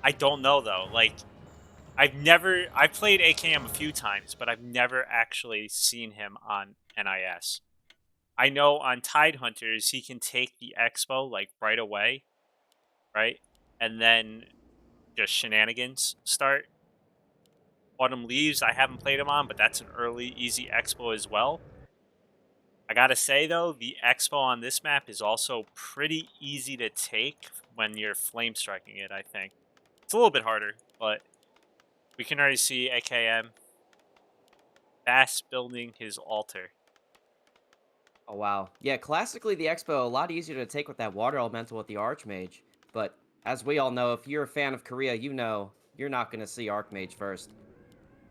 I don't know though. Like, I've played AKM a few times, but I've never actually seen him on NIS. I know on Tidehunters he can take the Expo like right away, right? And then just shenanigans start. Autumn Leaves I haven't played him on, but that's an early easy Expo as well. I gotta say though, the Expo on this map is also pretty easy to take when you're flame striking it, I think. It's a little bit harder, but we can already see AKM fast building his altar. Oh, wow. Yeah, classically, the Expo, a lot easier to take with that Water Elemental with the Archmage. But as we all know, if you're a fan of Korea, you know you're not going to see Archmage first.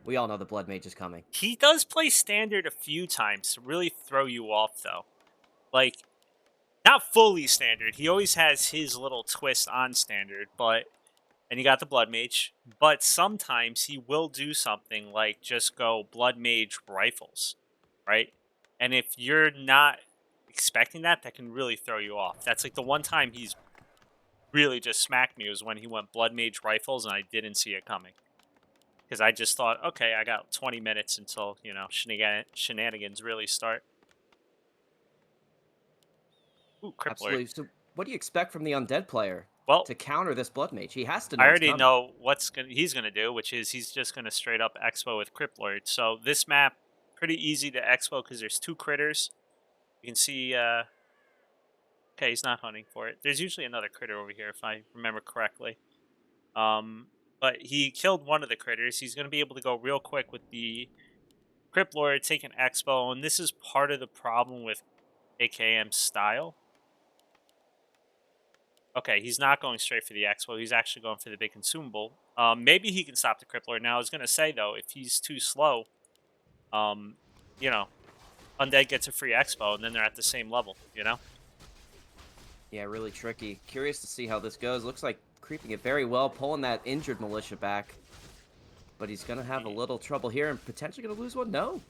We all know the Blood Mage is coming. He does play standard a few times to really throw you off, though. Like, not fully standard. He always has his little twist on standard, but... And you got the Blood Mage. But sometimes he will do something like just go Blood Mage Rifles, right? And if you're not expecting that, that can really throw you off. That's like the one time he's really just smacked me was when he went Blood Mage Rifles and I didn't see it coming. Because I just thought, okay, I got 20 minutes until, you know, shenanigans really start. Ooh, Crippler. Absolutely. So, what do you expect from the Undead player Well, to counter this Blood Mage? He has to I know it's already coming. know he's gonna do, which is he's just gonna straight up Expo with Crippler. So this map, pretty easy to Expo because there's two critters. You can see, okay, he's not hunting for it. There's usually another critter over here if I remember correctly. But he killed one of the critters. He's gonna be able to go real quick with the Crippler, take an Expo, and this is part of the problem with AKM's style. Okay, he's not going straight for the Expo. He's actually going for the big consumable. Maybe he can stop the Crippler. Now, I was going to say, though, if he's too slow, you know, Undead gets a free Expo, and then they're at the same level, you know? Yeah, really tricky. Curious to see how this goes. Looks like creeping it very well, pulling that injured militia back. But he's going to have a little trouble here and potentially going to lose one. No.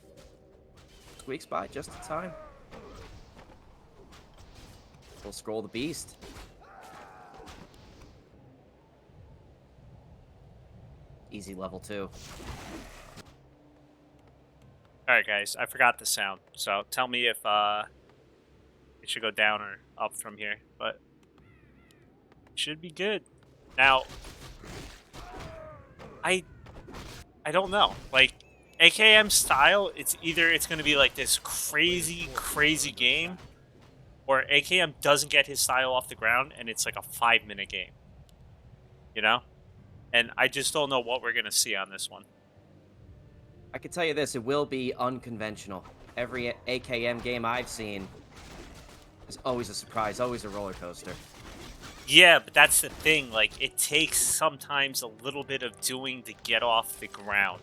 Squeaks by just in time. We'll scroll the beast. Easy level 2. Alright, guys, I forgot the sound, so tell me if it should go down or up from here, but it should be good. Now, I don't know. Like, AKM style, it's either it's going to be like this crazy, crazy game, or AKM doesn't get his style off the ground, and it's like a 5-minute game. You know? And I just don't know what we're going to see on this one. I can tell you this, it will be unconventional. Every AKM game I've seen is always a surprise, always a roller coaster. Yeah, but that's the thing. Like, it takes sometimes a little bit of doing to get off the ground.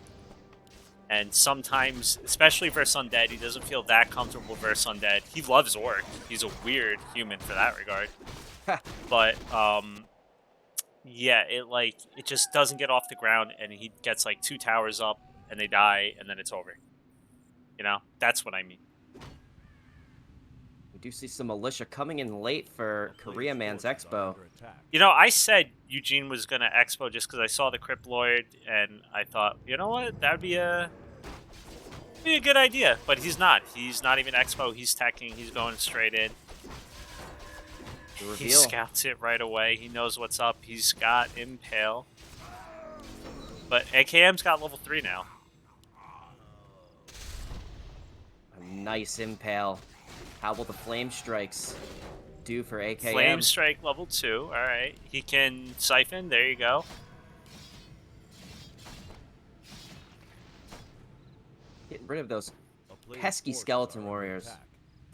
And sometimes, especially versus Undead, he doesn't feel that comfortable versus Undead. He loves Orc. He's a weird human for that regard. But, yeah, it just doesn't get off the ground, and he gets, like, 2 towers up, and they die, and then it's over. You know? That's what I mean. We do see some militia coming in late for KoreaMan's Expo. You know, I said Eugene was going to Expo just because I saw the Crypt Lord, and I thought, you know what? That would be a good idea. But he's not. He's not even Expo. He's teching. He's going straight in. He scouts it right away. He knows what's up. He's got Impale. But AKM's got level 3 now. A nice Impale. How will the Flame Strikes do for AKM? Flame Strike level 2. Alright. He can Siphon. There you go. Getting rid of those pesky Skeleton Warriors.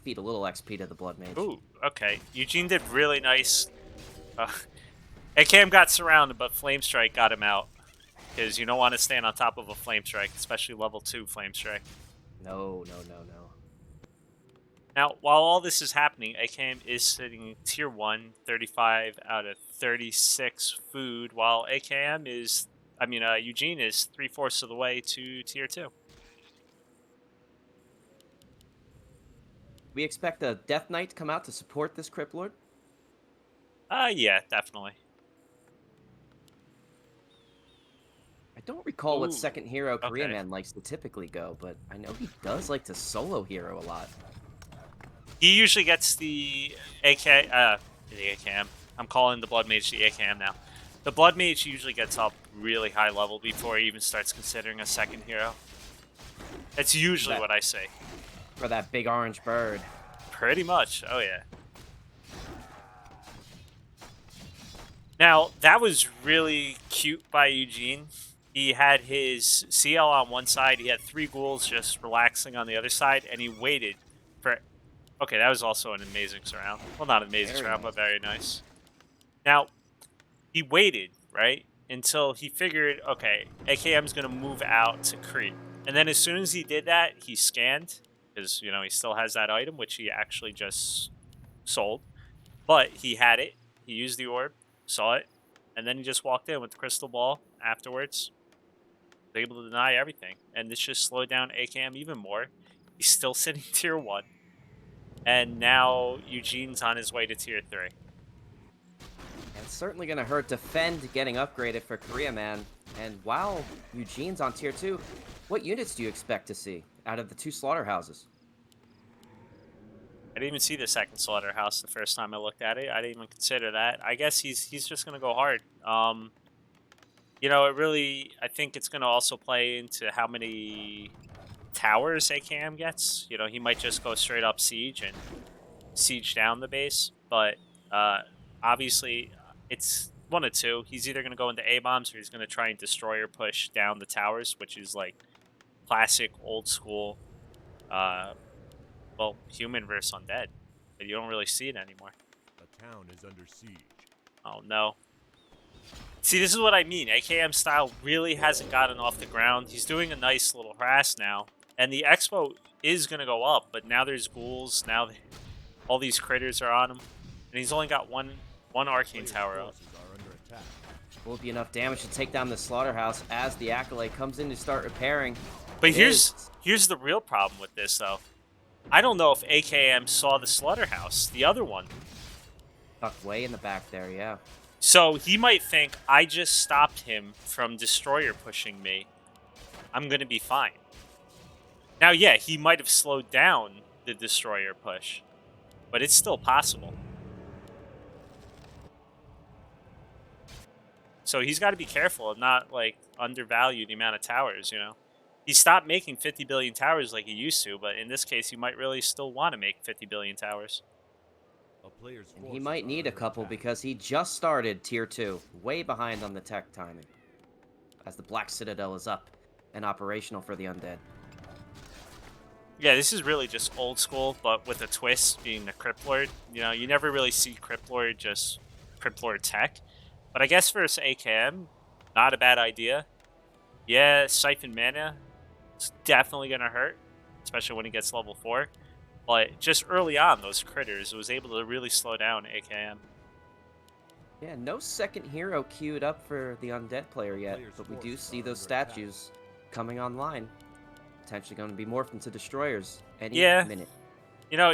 Feed a little XP to the Blood Mage. Ooh, okay. Eugene did really nice. AKM got surrounded, but Flame Strike got him out. Because you don't want to stand on top of a Flame Strike, especially level 2 Flame Strike. No. Now, while all this is happening, AKM is sitting tier 1, 35 out of 36 food, while Eugene is 3/4 of the way to tier 2. We expect a Death Knight to come out to support this Crypt Lord? Yeah, definitely. I don't recall what Ooh, second hero okay. KoreaMan likes to typically go, but I know he does like to solo hero a lot. He usually gets the the AKM. I'm calling the Blood Mage the AKM now. The Blood Mage usually gets up really high level before he even starts considering a second hero. That's usually That what I say. for that big orange bird. Pretty much. Oh, yeah. Now, that was really cute by Eugene. He had his CL on one side. He had 3 ghouls just relaxing on the other side, and he waited for... Okay, that was also an amazing surround. Well, not amazing Very surround, nice. but very nice. Now, he waited, right, until he figured, okay, AKM's going to move out to creep. And then as soon as he did that, he scanned, because, you know, he still has that item, which he actually just sold. But he had it. He used the orb, saw it, and then he just walked in with the crystal ball afterwards. Was able to deny everything. And this just slowed down AKM even more. He's still sitting tier 1. And now Eugene's on his way to tier 3. And it's certainly going to hurt defend getting upgraded for KoreaMan. And while Eugene's on tier 2, what units do you expect to see out of the 2 slaughterhouses? I didn't even see the second slaughterhouse the first time I looked at it. I didn't even consider that. I guess he's just gonna go hard. You know, it really. I think it's gonna also play into how many towers AKM gets. You know, he might just go straight up siege and siege down the base. But obviously, it's one of two. He's either gonna go into A bombs or he's gonna try and destroyer push down the towers, which is like classic old school. Well, human versus undead, but you don't really see it anymore. The town is under siege. Oh no. See, this is what I mean. AKM style really hasn't gotten off the ground. He's doing a nice little harass now, and the expo is going to go up, but now there's ghouls, now all these critters are on him, and he's only got one arcane Players' tower up. forces are under attack. Will be enough damage to take down the slaughterhouse as the Acolyte comes in to start repairing. But It here's the real problem with this, though. I don't know if AKM saw the slaughterhouse, the other one. tucked way in the back there, yeah. So he might think, I just stopped him from destroyer pushing me. I'm going to be fine. Now, yeah, he might have slowed down the destroyer push, but it's still possible. So he's got to be careful and not, like, undervalue the amount of towers, you know? He stopped making 50 billion towers like he used to, but in this case, he might really still want to make 50 billion towers. A player's And he forces might are need a under couple attack. because he just started tier 2, way behind on the tech timing. As the Black Citadel is up and operational for the undead. Yeah, this is really just old school, but with a twist being the Crypt Lord. You know, you never really see Crypt Lord just Crypt Lord tech. But I guess for AKM, not a bad idea. Yeah, Siphon Mana, it's definitely going to hurt, especially when he gets level 4. But just early on, those critters, it was able to really slow down AKM. Yeah, no second hero queued up for the undead player yet, but we do see those statues coming online. Potentially going to be morphed into destroyers any minute. You know,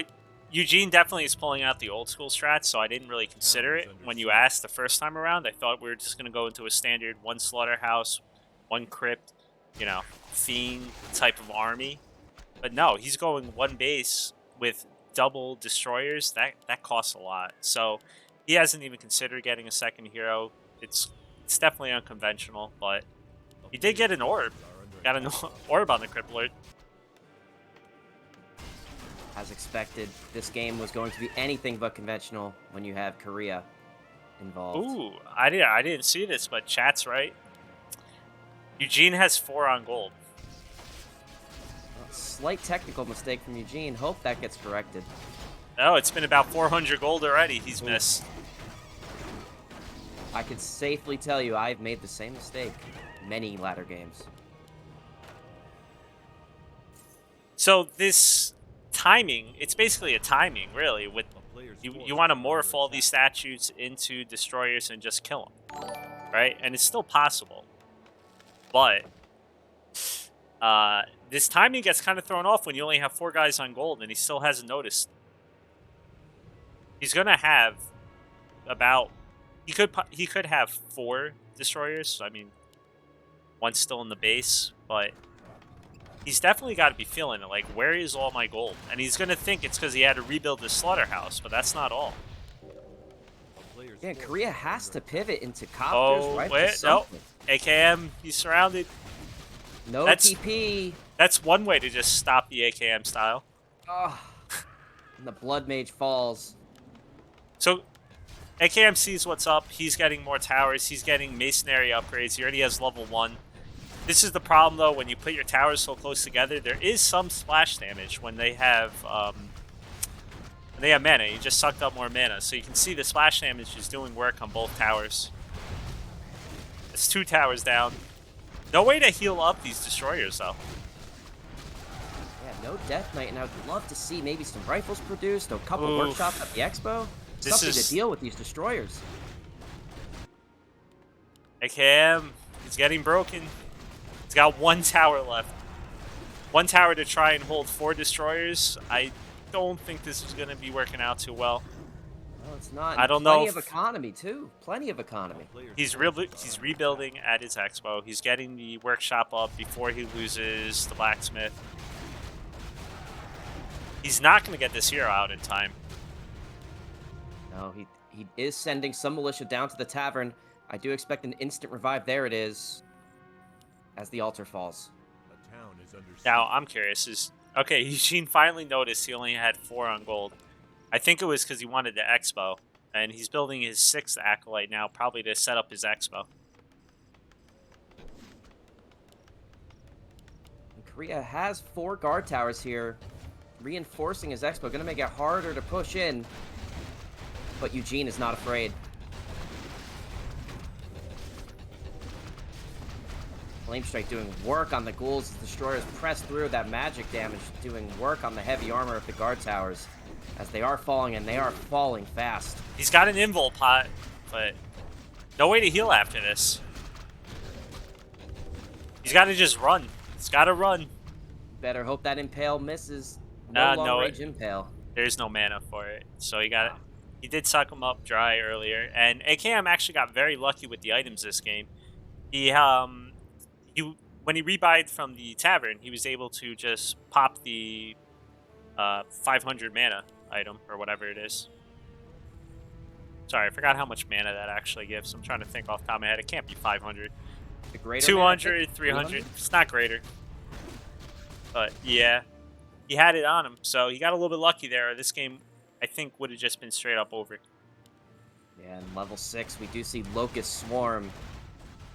Eugene definitely is pulling out the old school strats, so I didn't really consider it when you asked the first time around. I thought we were just going to go into a standard 1 slaughterhouse, 1 crypt, you know, fiend type of army. But no, he's going 1 base with double destroyers. That costs a lot. So he hasn't even considered getting a second hero. It's definitely unconventional, but he did get an orb. Got an orb on the Crypt Lord. As expected, this game was going to be anything but conventional when you have Korea involved. Ooh, I didn't see this, but chat's right. Eugene has 4 on gold. Well, slight technical mistake from Eugene. Hope that gets corrected. Oh, it's been about 400 gold already. He's missed. I can safely tell you I've made the same mistake many ladder games. So this timing, it's basically a timing, really. With you want to morph all these statues into destroyers and just kill them, right? And it's still possible, but this timing gets kind of thrown off when you only have 4 guys on gold, and he still hasn't noticed. He's gonna have about he could have 4 destroyers. I mean, One's still in the base, but he's definitely got to be feeling it. Like, where is all my gold? And he's going to think it's because he had to rebuild his slaughterhouse, but that's not all. Yeah, Korea has to pivot into copters, Oh, right? wait, no. AKM, he's surrounded. No That's- TP. That's one way to just stop the AKM style. Oh. And the Blood Mage falls. So, AKM sees what's up. He's getting more towers. He's getting masonry upgrades. He already has level 1. This is the problem, though, when you put your towers so close together. There is some splash damage when they have mana. You just sucked up more mana. So you can see the splash damage is doing work on both towers. It's 2 towers down. No way to heal up these destroyers, though. Yeah, no Death Knight, and I'd love to see maybe some rifles produced, a couple Oof. workshops at the expo. This Something is- to deal with these destroyers. AKM, he's getting broken. He's got 1 tower left. 1 tower to try and hold 4 destroyers. I don't think this is going to be working out too well. No, it's not. I don't Plenty know of if- economy, too. Plenty of economy. He's rebuilding at his expo. He's getting the workshop up before he loses the blacksmith. He's not going to get this hero out in time. No, he is sending some militia down to the tavern. I do expect an instant revive. There it is. As the altar falls. A town is under siege. Now, I'm curious. Okay, Eugene finally noticed he only had 4 on gold. I think it was because he wanted the expo. And he's building his 6th acolyte now, probably to set up his expo. And Korea has 4 guard towers here. Reinforcing his expo. Going to make it harder to push in. But Eugene is not afraid. Flamestrike doing work on the ghouls as destroyers press through that magic damage, doing work on the heavy armor of the guard towers as they are falling, and they are falling fast. He's got an invul pot, but no way to heal after this. He's got to just run. He's got to run. Better hope that impale misses. No, Long range impale. There's no mana for it, so he got it. He did suck him up dry earlier, and AKM actually got very lucky with the items this game. He when he rebuyed from the tavern, he was able to just pop the 500 mana item or whatever it is. Sorry, I forgot how much mana that actually gives. I'm trying to think off the top of my head. It can't be 500. The greater 200, 300. It's not greater. But yeah, he had it on him, so he got a little bit lucky there. This game, I think, would have just been straight up over. Yeah, and level 6, we do see Locust Swarm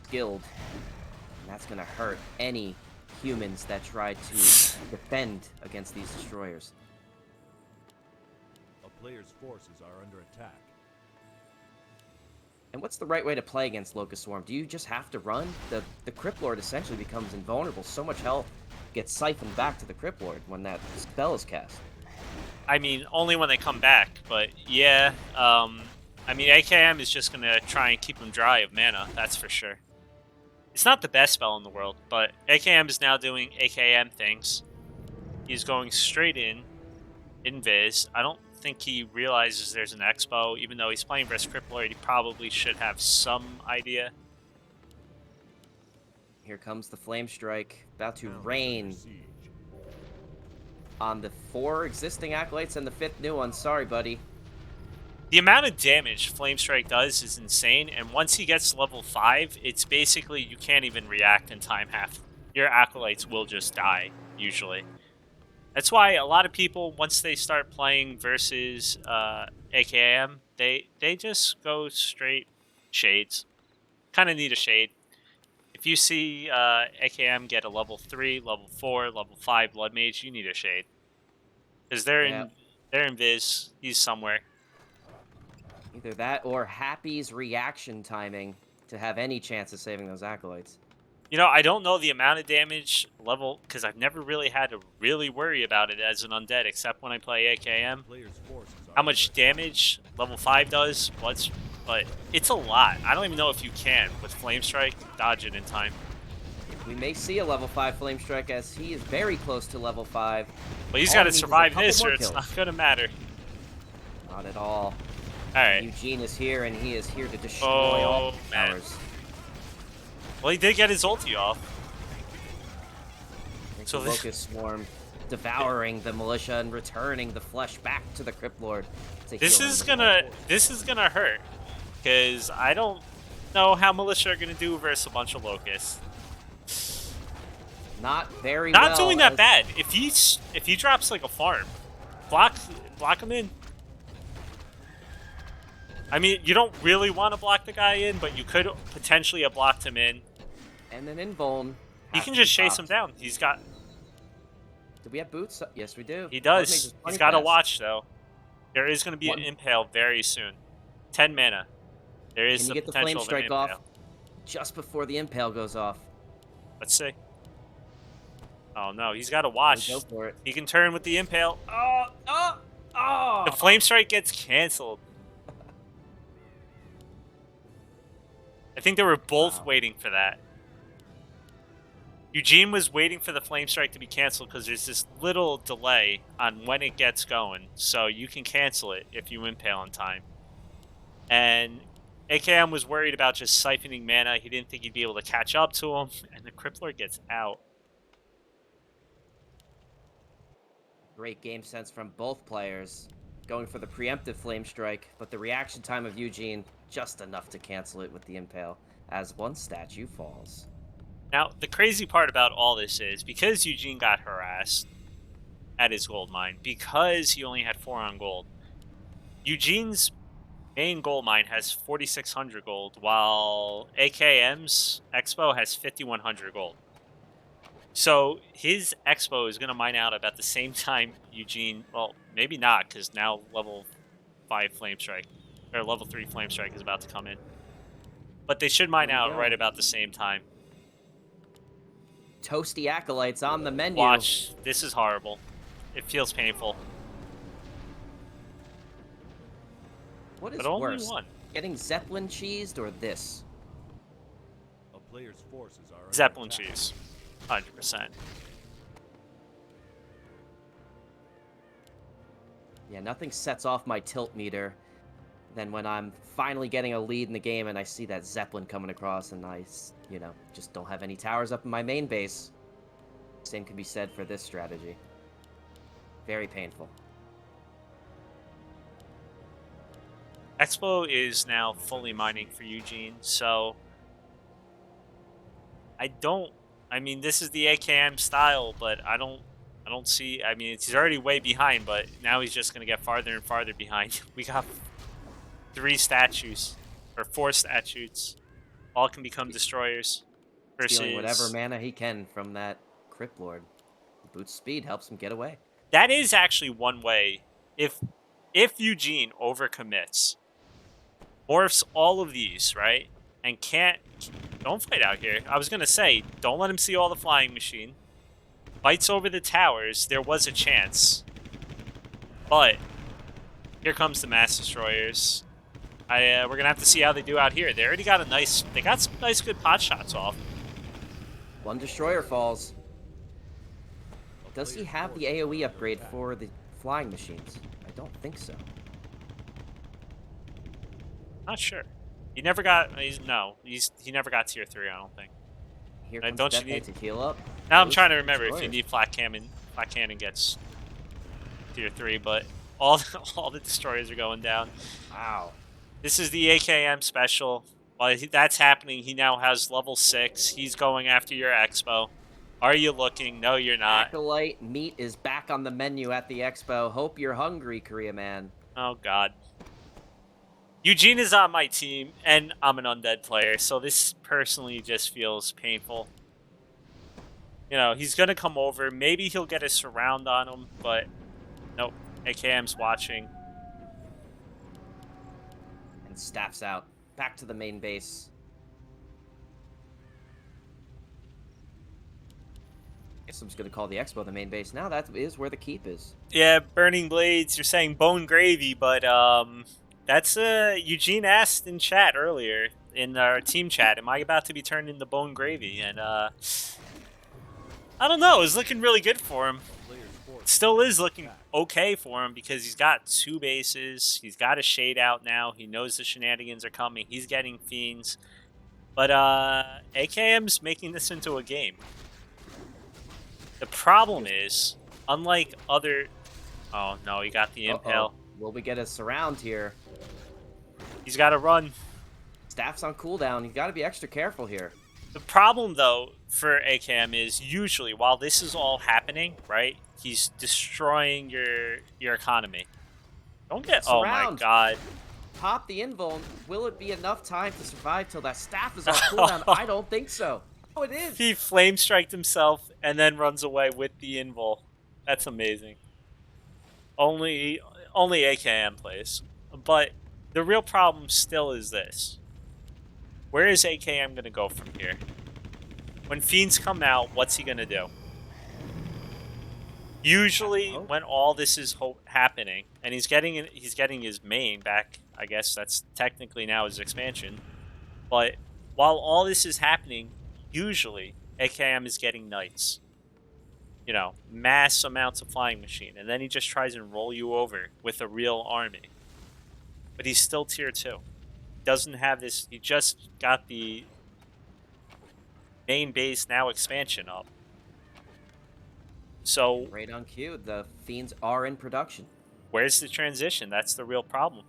skilled. And that's going to hurt any humans that try to defend against these destroyers. A player's forces are under attack. And what's the right way to play against Locust Swarm? Do you just have to run? The Crypt Lord essentially becomes invulnerable. So much health gets siphoned back to the Crypt Lord when that spell is cast. I mean, only when they come back, but yeah. I mean, AKM is just going to try and keep him dry of mana, that's for sure. It's not the best spell in the world, but AKM is now doing AKM things. He's going straight in Invis. I don't think he realizes there's an expo, even though he's playing versus Crypt Lord. He probably should have some idea. Here comes the Flame Strike, about to Town is rain under siege. on the 4 existing acolytes and the 5th new one. Sorry, buddy. The amount of damage Flame Strike does is insane, and once he gets to level 5, it's basically you can't even react in time. Your acolytes will just die, usually. That's why a lot of people, once they start playing versus AKM, they just go straight shades. Kind of need a shade. If you see AKM get a level 3, level 4, level 5 Blood Mage, you need a shade. Because they're in Viz, he's somewhere. Either that or Happy's reaction timing to have any chance of saving those acolytes. You know, I don't know the amount of damage level, because I've never really had to really worry about it as an undead, except when I play AKM. Player's forces are How much under damage level 5 does, but it's a lot. I don't even know if you can, with Flame Strike, dodge it in time. We may see a level 5 Flame Strike as he is very close to level 5. But he's All got he to needs is a survive couple this, more or it's kills. not going to matter. Not at all. Alright. Eugene is here, and he is here to destroy Oh, all man. towers. Well, he did get his ulti off. So So the Locust Swarm devouring the militia and returning the flesh back to the Crypt Lord. To this heal is him. gonna hurt, because I don't know how militia are gonna do versus a bunch of locusts. Not very Not well. doing that bad. If he drops like a farm, block him in. I mean, you don't really want to block the guy in, but you could potentially have blocked him in. And an invuln. He can just chase him down. He's got. Do we have boots? Yes, we do. He does. He's got to watch though. There is going to be an impale very soon. 10 mana. There is Can you get the potential flame strike of an impale. off just before the impale goes off? Let's see. Oh no, he's got to watch. Go for it. He can turn with the impale. Oh! The flame strike gets canceled. I think they were both waiting for that. Eugene was waiting for the flame strike to be canceled because there's this little delay on when it gets going, so you can cancel it if you impale in time. And AKM was worried about just siphoning mana. He didn't think he'd be able to catch up to him, and the Crippler gets out. Great game sense from both players. Going for the preemptive flame strike, but the reaction time of Eugene just enough to cancel it with the impale as one statue falls. Now, the crazy part about all this is, because Eugene got harassed at his gold mine, because he only had 4 on gold, Eugene's main gold mine has 4,600 gold, while AKM's Expo has 5,100 gold. So his Expo is going to mine out about the same time Eugene, well, maybe not, because now level 5 Flame Strike, or level 3 Flame Strike is about to come in. But they should mine out right about the same time. Toasty Acolytes on the menu. Watch. This is horrible. It feels painful. What is But only worse, one. getting Zeppelin cheesed or this? A player's forces are under Zeppelin attack. cheese. 100%. Yeah, nothing sets off my tilt meter than when I'm finally getting a lead in the game and I see that Zeppelin coming across and I, just don't have any towers up in my main base. Same can be said for this strategy. Very painful. Expo is now fully mining for Eugene, so I mean, this is the AKM style, but I don't see, I mean, he's already way behind, but now he's just going to get farther and farther behind. We got 3 statues, or 4 statues. All can become destroyers. Stealing whatever mana he can from that Crypt Lord. Boot speed helps him get away. That is actually one way. If Eugene overcommits, morphs all of these, right? And don't fight out here. I was going to say, don't let him see all the flying machine. Fights over the towers, there was a chance. But here comes the mass destroyers. We're going to have to see how they do out here. They already got they got some nice good pot shots off. One destroyer falls. Does he have the AoE upgrade for the flying machines? I don't think so. Not sure. He never got. He never got tier 3. I don't think. Here comes don't you Death Knight need- to heal up. Now I'm Those trying to remember if you destroyers. need flat cannon. Flat cannon gets tier 3, but all the destroyers are going down. Wow. This is the AKM special. While that's happening, he now has level 6. He's going after your Expo. Are you looking? No, you're not. Acolyte meat is back on the menu at the expo. Hope you're hungry, Korea man. Oh, God. Eugene is on my team, and I'm an undead player, so this personally just feels painful. You know, he's going to come over. Maybe he'll get a surround on him, but nope. AKM's watching. And staffs out. Back to the main base. Guess I'm just gonna call the expo the main base now. That is where the keep is. Yeah, Burning Blades, you're saying bone gravy, but that's Eugene asked in chat earlier, in our team chat, am I about to be turned into bone gravy? And I don't know, it's looking really good for him. Still is looking okay for him because he's got 2 bases, he's got a shade out now, he knows the shenanigans are coming, he's getting fiends. But AKM's making this into a game. The problem is, unlike other... Oh, no, he got the impale. Will we get a surround here? He's got to run. Staff's on cooldown. You got to be extra careful here. The problem, though, for AKM is usually, while this is all happening, right, he's destroying your economy. Don't get... Oh, my God. Pop the invuln. Will it be enough time to survive till that staff is on cooldown? I don't think so. Oh, it is. He flame striked himself and then runs away with the invul. That's amazing. Only AKM plays. But the real problem still is this. Where is AKM going to go from here? When Fiends come out, what's he going to do? Usually, when all this is happening, and he's getting his main back, I guess that's technically now his expansion. But while all this is happening, usually AKM is getting knights. You know, mass amounts of flying machine, and then he just tries and roll you over with a real army. But he's still tier 2. Doesn't have this. He just got the main base now expansion up. So right on cue, the Fiends are in production. Where's the transition? That's the real problem.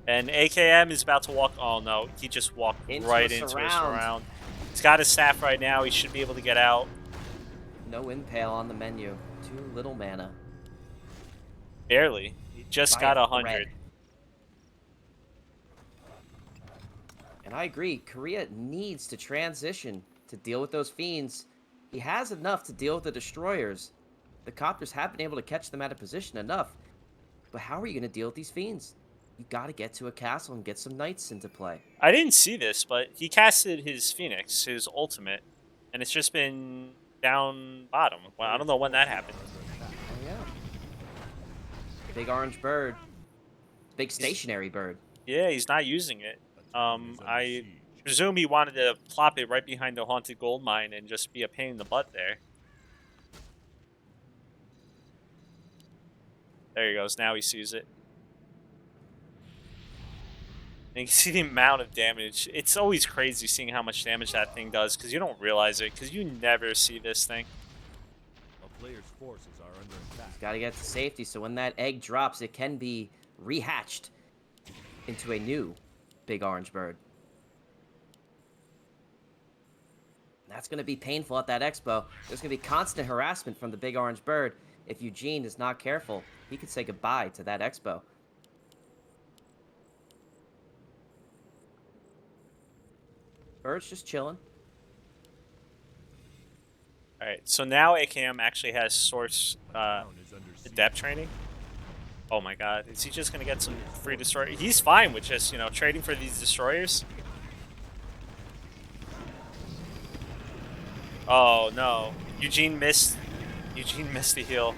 And AKM is about to walk. Oh no, he just walked right into a surround. He's got his staff right now. He should be able to get out. No impale on the menu. Too little mana. Barely. He just got 100. And I agree. Korea needs to transition to deal with those Fiends. He has enough to deal with the destroyers. The Copters have been able to catch them out of position enough. But how are you going to deal with these Fiends? You got to get to a castle and get some knights into play. I didn't see this, but he casted his Phoenix, his ultimate, and it's just been down bottom. Well, I don't know when that happened. Oh, yeah. Big orange bird. Big stationary bird. Yeah, he's not using it. I presume he wanted to plop it right behind the Haunted Gold Mine and just be a pain in the butt there. There he goes. Now he sees it. And you can see the amount of damage. It's always crazy seeing how much damage that thing does because you don't realize it because you never see this thing. A player's forces are under attack. He's got to get to safety so when that egg drops, it can be rehatched into a new big orange bird. That's going to be painful at that expo. There's going to be constant harassment from the big orange bird. If Eugene is not careful, he could say goodbye to that expo. Bird's just chilling. Alright, so now AKM actually has source depth training. Oh my god, is he just going to get some free destroyer? He's fine with just, you know, trading for these destroyers. Oh no, Eugene missed the heal.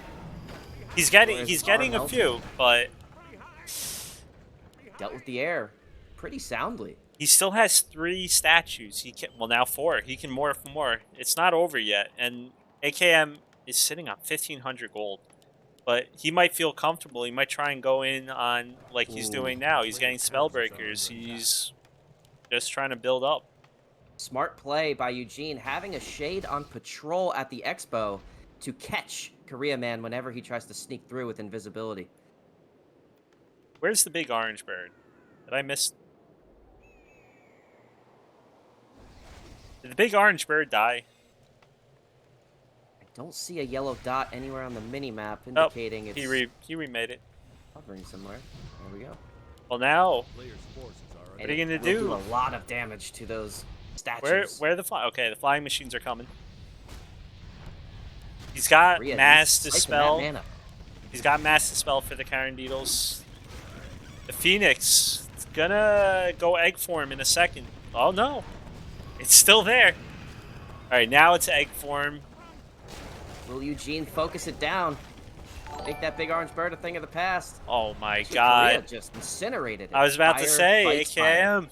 He's getting a few, but dealt with the air pretty soundly. He still has 3 statues. He can, well now 4. He can morph more. It's not over yet, and AKM is sitting on 1,500 gold. But he might feel comfortable. He might try and go in on like he's doing now. He's getting spellbreakers. He's just trying to build up. Smart play by Eugene, having a shade on patrol at the expo to catch KoreaMan whenever he tries to sneak through with invisibility. Where's the big orange bird? Did I miss? Did the big orange bird die? I don't see a yellow dot anywhere on the mini-map indicating it's... He remade it. Hovering somewhere. There we go. Well now, Player's forces are what are you gonna do? Do a lot of damage to those statues. Where the okay, the flying machines are coming. He's got mass dispel. He's got mass dispel for the Karen Beetles. The Phoenix is gonna go egg form in a second. Oh no, it's still there. All right, now it's egg form. Will Eugene focus it down? Make that big orange bird a thing of the past. Oh my god! Korea just incinerated it. I was about to say, AKM.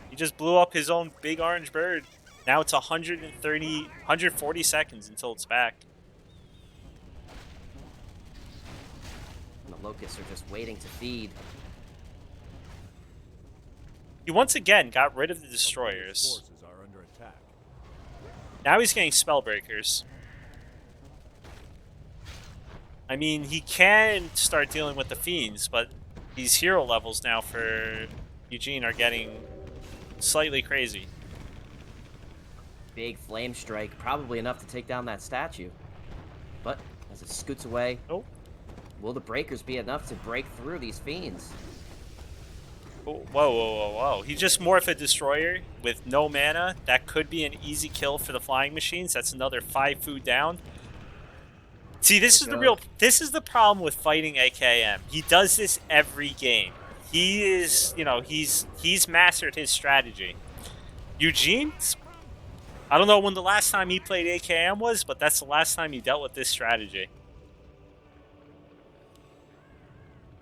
He just blew up his own big orange bird. Now it's 140 seconds until it's back. And the locusts are just waiting to feed. He once again got rid of the A player's destroyers. forces are under attack. Now he's getting spellbreakers. I mean, he can start dealing with the fiends, but these hero levels now for Eugene are getting slightly crazy. Big flame strike, probably enough to take down that statue. But as it scoots away, Oh, will the breakers be enough to break through these fiends? whoa, whoa, whoa, whoa. He just morphed a destroyer with no mana. That could be an easy kill for the flying machines. That's another 5 food down. See, this is the problem with fighting AKM. He does this every game. He is, he's mastered his strategy. Eugene, I don't know when the last time he played AKM was, but that's the last time he dealt with this strategy.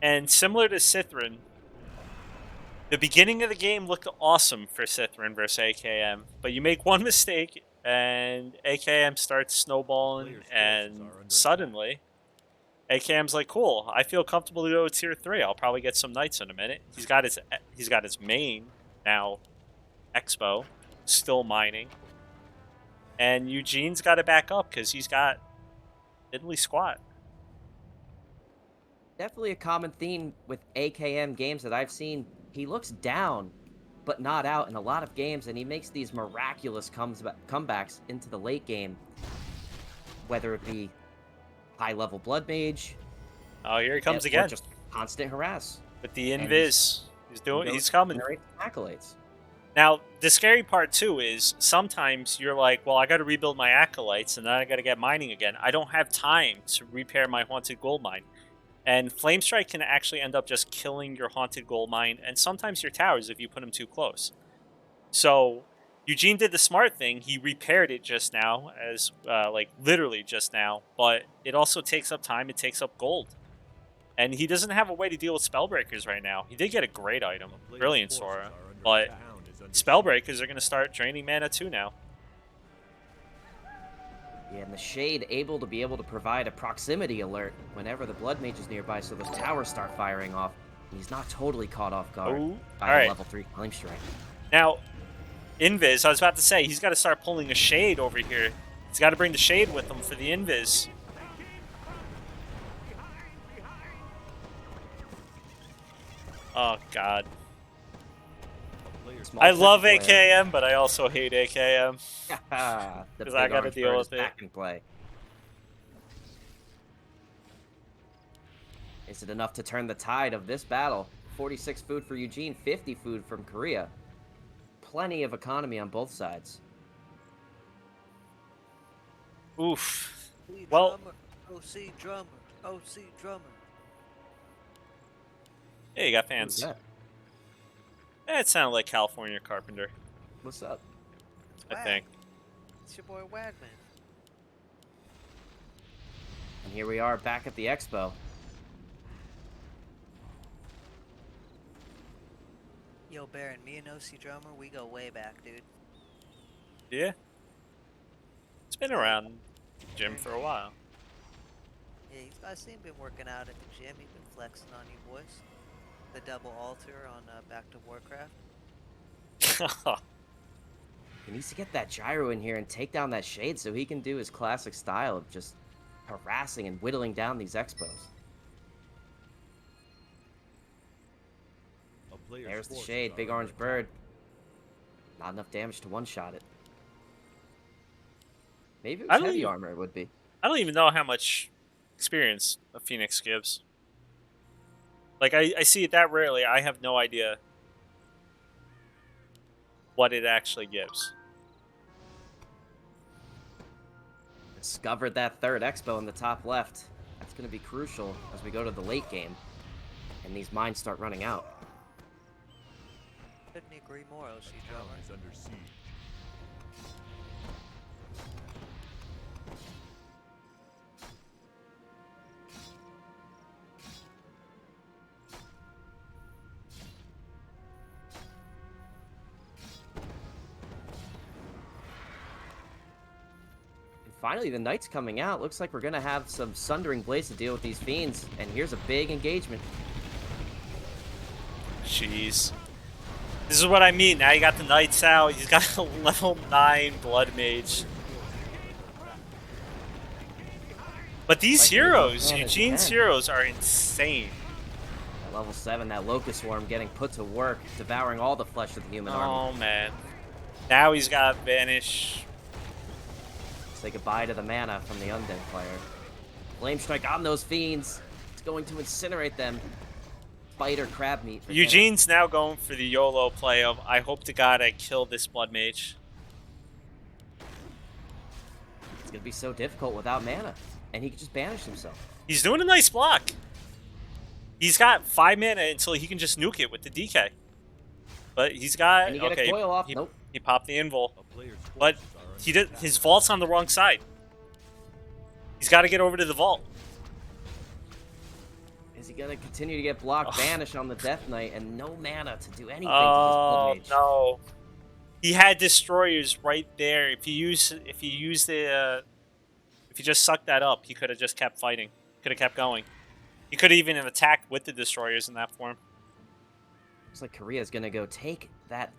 And similar to Cithrin, the beginning of the game looked awesome for Cithrin versus AKM, but you make one mistake and AKM starts snowballing, and suddenly AKM's like, cool, I feel comfortable to go tier 3. I'll probably get some knights in a minute. He's got his main now, Expo, still mining. And Eugene's got to back up because he's got Italy squat. Definitely a common theme with AKM games that I've seen. He looks down, but not out in a lot of games, and he makes these miraculous comebacks into the late game. Whether it be high-level Blood Mage. Oh, here he comes Or again. just constant harass. With the invis. He's coming. Accolades. Now, the scary part, too, is sometimes you're like, well, I got to rebuild my acolytes, and then I got to get mining again. I don't have time to repair my haunted gold mine. And Flame Strike can actually end up just killing your haunted gold mine, and sometimes your towers if you put them too close. So, Eugene did the smart thing. He repaired it just now, as literally just now, but it also takes up time. It takes up gold. And he doesn't have a way to deal with Spellbreakers right now. He did get a great item, Brilliant Sora, but Spellbreakers are going to start draining mana too now. Yeah, and the Shade able to provide a proximity alert whenever the Blood Mage is nearby, so those towers start firing off. And he's not totally caught off guard by the level 3 Flame Strike. Now, Invis, I was about to say, he's got to start pulling a Shade over here. He's got to bring the Shade with him for the Invis. Oh, God. I love AKM, but I also hate AKM. Because I got to deal with it. Play. Is it enough to turn the tide of this battle? 46 food for Eugene, 50 food from Korea. Plenty of economy on both sides. Oof. Well, OC drummer, OC drummer. Hey, you got fans. It sounded like California Carpenter. What's up? I think. It's your boy Wagman. And here we are back at the expo. Yo, Baron, me and OC Drummer, we go way back, dude. Yeah. It's been around gym for a while. Yeah, I seen him been working out at the gym. He's been flexing on you boys. The double altar on Back to Warcraft. He needs to get that gyro in here and take down that Shade so he can do his classic style of just harassing and whittling down these expos. There's the Shade, big orange bird. Not enough damage to one-shot it. Maybe it was heavy armor, it would be. I don't even know how much experience a Phoenix gives. Like, I see it that rarely, I have no idea what it actually gives. Discovered that third expo in the top left. That's going to be crucial as we go to the late game. And these mines start running out. Couldn't agree more, OC Drummer. Is under siege. Finally, the Knight's coming out. Looks like we're going to have some Sundering Blades to deal with these Fiends. And here's a big engagement. Jeez. This is what I mean. Now you got the Knights out. He's got a level 9 Blood Mage. But these Like heroes, manage Eugene's again. heroes are insane. At level 7, that Locust Swarm getting put to work, devouring all the flesh of the human army. Oh, man. Now he's got Vanish. Say goodbye to the mana from the Undead player. Flame Strike on those fiends. It's going to incinerate them. Spider crab meat. For Eugene's now going for the YOLO play of, I hope to God I kill this Blood Mage. It's going to be so difficult without mana. And he can just banish himself. He's doing a nice block. He's got 5 mana until he can just nuke it with the DK. But he's got... And you get okay, a coil off. he, Nope. he popped the invul. A player's But forces are he under did, attack. his vault's on the wrong side. He's got to get over to the vault. Is he going to continue to get blocked, banish on the Death Knight, and no mana to do anything to this Oh Blood Mage? no! He had destroyers right there. If you just sucked that up, he could have just kept fighting. Could have kept going. He could have even have attacked with the destroyers in that form. Looks like Korea's going to go take that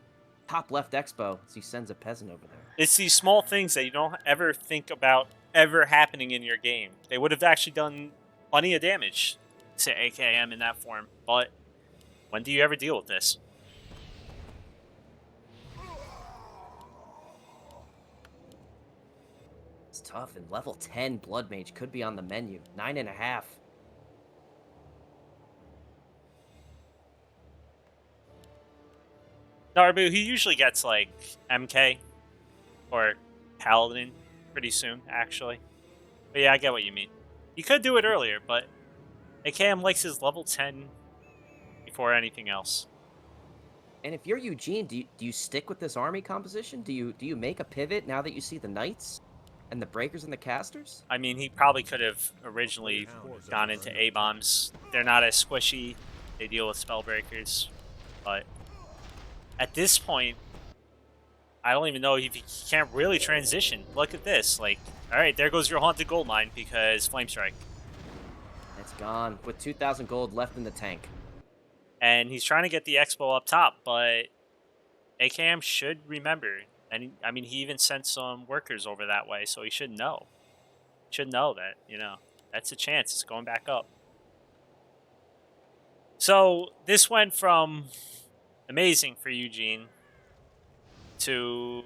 top left expo as he sends a peasant over there. It's these small things that you don't ever think about ever happening in your game. They would have actually done plenty of damage to AKM in that form, but when do you ever deal with this? It's tough, and level 10 Blood Mage could be on the menu. 9.5. Narbu, he usually gets like MK or Paladin pretty soon, actually. But yeah, I get what you mean. You could do it earlier, but AKM likes his level 10 before anything else. And if you're Eugene, do you stick with this army composition? Do you make a pivot now that you see the Knights and the Breakers and the Casters? I mean, he probably could have originally gone into A-bombs. They're not as squishy. They deal with spellbreakers. But at this point, I don't even know if he can't really transition. Look at this. Like, all right, there goes your Haunted Gold Mine because Flame Strike. It's gone with 2,000 gold left in the tank. And he's trying to get the Expo up top, but AKM should remember. And I mean, he even sent some workers over that way, so he should know. Should know that, you know, that's a chance. It's going back up. So this went from amazing for Eugene to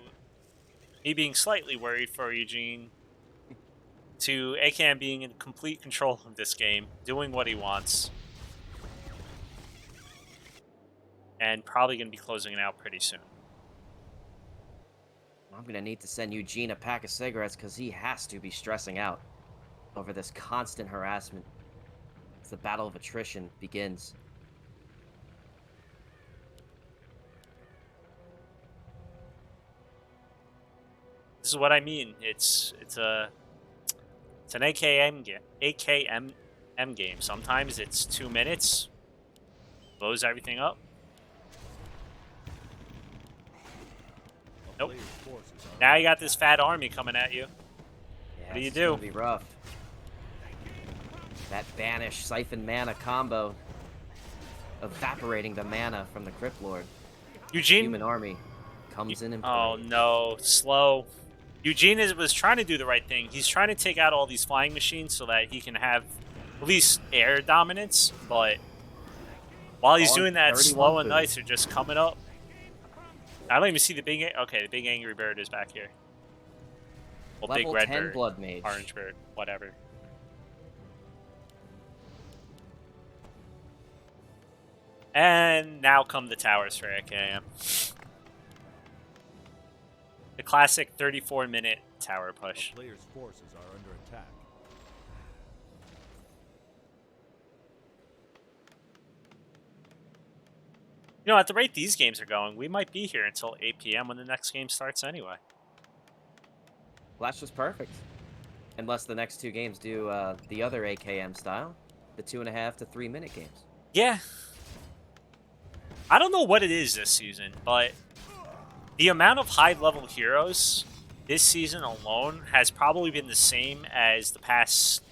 me being slightly worried for Eugene to AKM being in complete control of this game, doing what he wants. And probably going to be closing it out pretty soon. I'm going to need to send Eugene a pack of cigarettes because he has to be stressing out over this constant harassment as the battle of attrition begins. This is what I mean. It's an AKM game. Sometimes it's 2 minutes, blows everything up. Nope. Now you got this fat army coming at you. Yeah, What do you it's do? gonna be rough. That banish siphon mana combo, evaporating the mana from the Crypt Lord. Eugene. Human army comes in and Oh no, slow. Eugene was trying to do the right thing. He's trying to take out all these flying machines so that he can have at least air dominance. But while he's doing that, 31 slow and boost. Knights are just coming up. I don't even see the big... Okay, the big angry bird is back here. Well, level big red 10 bird, Blood Mage. orange bird, whatever. And now come the towers for AKM. The classic 34-minute tower push. A player's forces are under attack. You know, at the rate these games are going, we might be here until 8 p.m. when the next game starts anyway. Well, that's just perfect. Unless the next two games do the other AKM style, the 2.5 to 3 minute games. Yeah. I don't know what it is this season, but the amount of high-level heroes this season alone has probably been the same as the past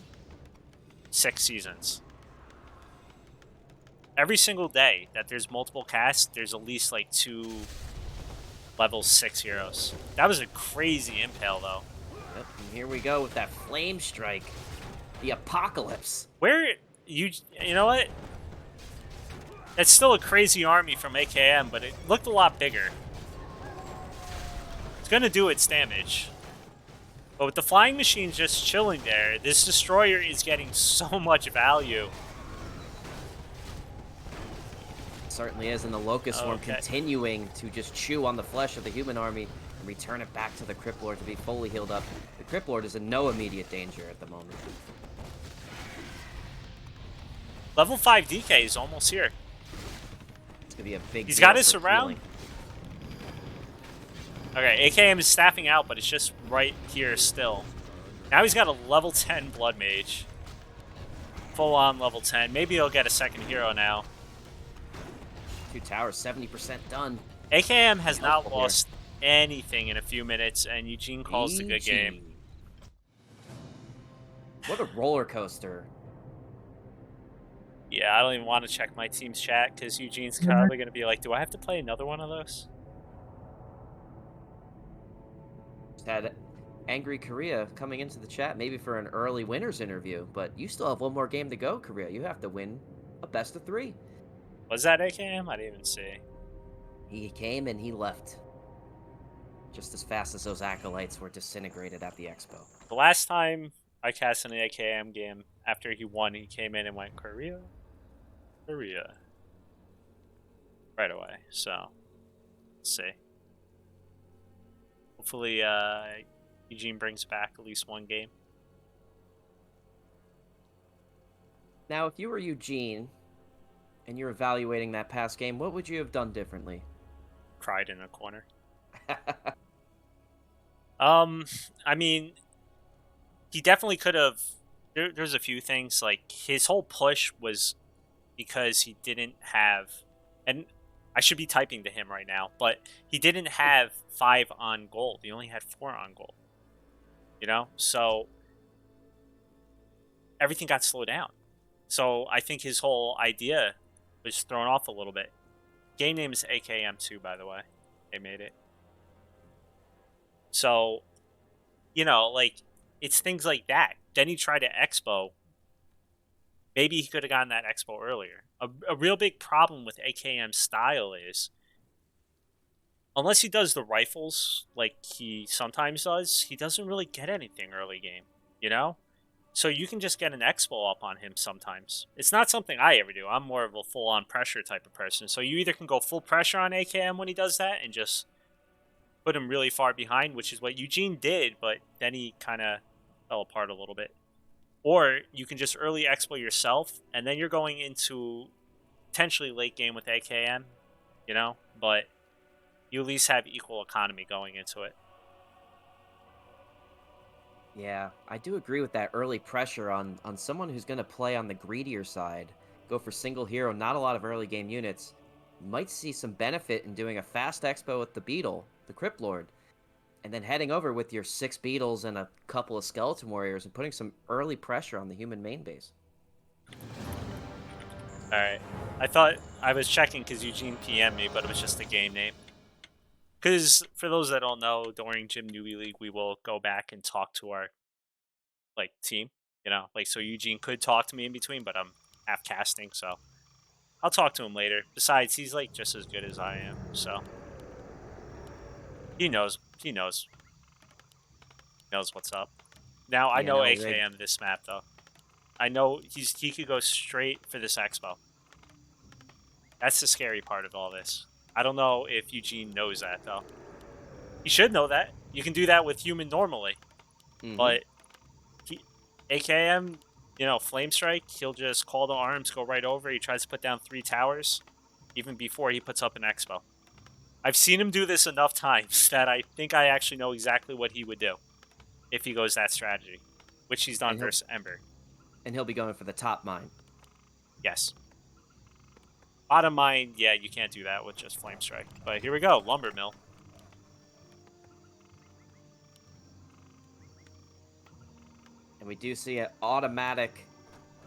6 seasons. every single day that there's multiple casts, there's at least like 2 level 6 heroes. That was a crazy impale, though. Yep, and here we go with that flame strike. The apocalypse. Where you know what? That's still a crazy army from AKM, but it looked a lot bigger. It's gonna do its damage. But with the flying machine just chilling there, this destroyer is getting so much value. Certainly is, and the Locust Swarm Okay. continuing to just chew on the flesh of the human army and return it back to the Crypt Lord to be fully healed up. The Crypt Lord is in no immediate danger at the moment. Level 5 DK is almost here. It's gonna be a big. He's deal got his for surround. healing. Okay, AKM is staffing out, but it's just right here still. Now he's got a level 10 Blood Mage. Full on level 10. Maybe he'll get a second hero now. 2 towers, 70% done. AKM has not Helpful lost anything in a few minutes, and Eugene calls it a good game. Eugene. What a roller coaster. Yeah, I don't even want to check my team's chat, because Eugene's probably going to be like, do I have to play another one of those? Just had Angry Korea coming into the chat, maybe for an early winners interview, but you still have one more game to go, Korea. You have to win a best of 3. Was that AKM? I didn't even see. He came and he left. Just as fast as those acolytes were disintegrated at the expo. The last time I cast an AKM game, after he won, he came in and went, Korea? Korea. Right away, so we'll see. Hopefully, Eugene brings back at least one game. Now, if you were Eugene and you're evaluating that past game, what would you have done differently? Cried in a corner. I mean, he definitely could have. There's a few things, like his whole push was because he didn't have, and I should be typing to him right now, but he didn't have 5 on gold. He only had 4 on gold. You know, so everything got slowed down. So I think his whole idea was thrown off a little bit. Game name is AKM2, by the way. They made it. So, you know, like, it's things like that. Then he tried to expo. Maybe he could have gotten that expo earlier. A real big problem with AKM's style is, unless he does the rifles like he sometimes does, he doesn't really get anything early game, you know? So you can just get an expo up on him sometimes. It's not something I ever do. I'm more of a full-on pressure type of person. So you either can go full pressure on AKM when he does that and just put him really far behind, which is what Eugene did, but then he kind of fell apart a little bit. Or you can just early expo yourself, and then you're going into potentially late game with AKM, you know? But you at least have equal economy going into it. Yeah, I do agree with that early pressure on someone who's going to play on the greedier side. Go for single hero, not a lot of early game units. Might see some benefit in doing a fast expo with the Beetle, the Crypt Lord, and then heading over with your 6 Beetles and a couple of Skeleton Warriors and putting some early pressure on the human main base. Alright. I thought I was checking because Eugene PM'd me, but it was just a game name. Because, for those that don't know, during Gym Newbie League, we will go back and talk to our, like, team. You know, like, so Eugene could talk to me in between, but I'm half casting, so I'll talk to him later. Besides, he's, like, just as good as I am, so he knows. He knows. He knows what's up. Now, I Yeah, know no, AKM this map, though. I know he could go straight for this expo. That's the scary part of all this. I don't know if Eugene knows that, though. He should know that. You can do that with human normally. But AKM, you know, Flame Strike, he'll just call the arms, go right over. He tries to put down 3 towers, even before he puts up an expo. I've seen him do this enough times that I think I actually know exactly what he would do if he goes that strategy, which he's done versus Ember. And he'll be going for the top mine. Yes. Bottom mine, yeah, you can't do that with just Flame Strike. But here we go, Lumber Mill. And we do see an automatic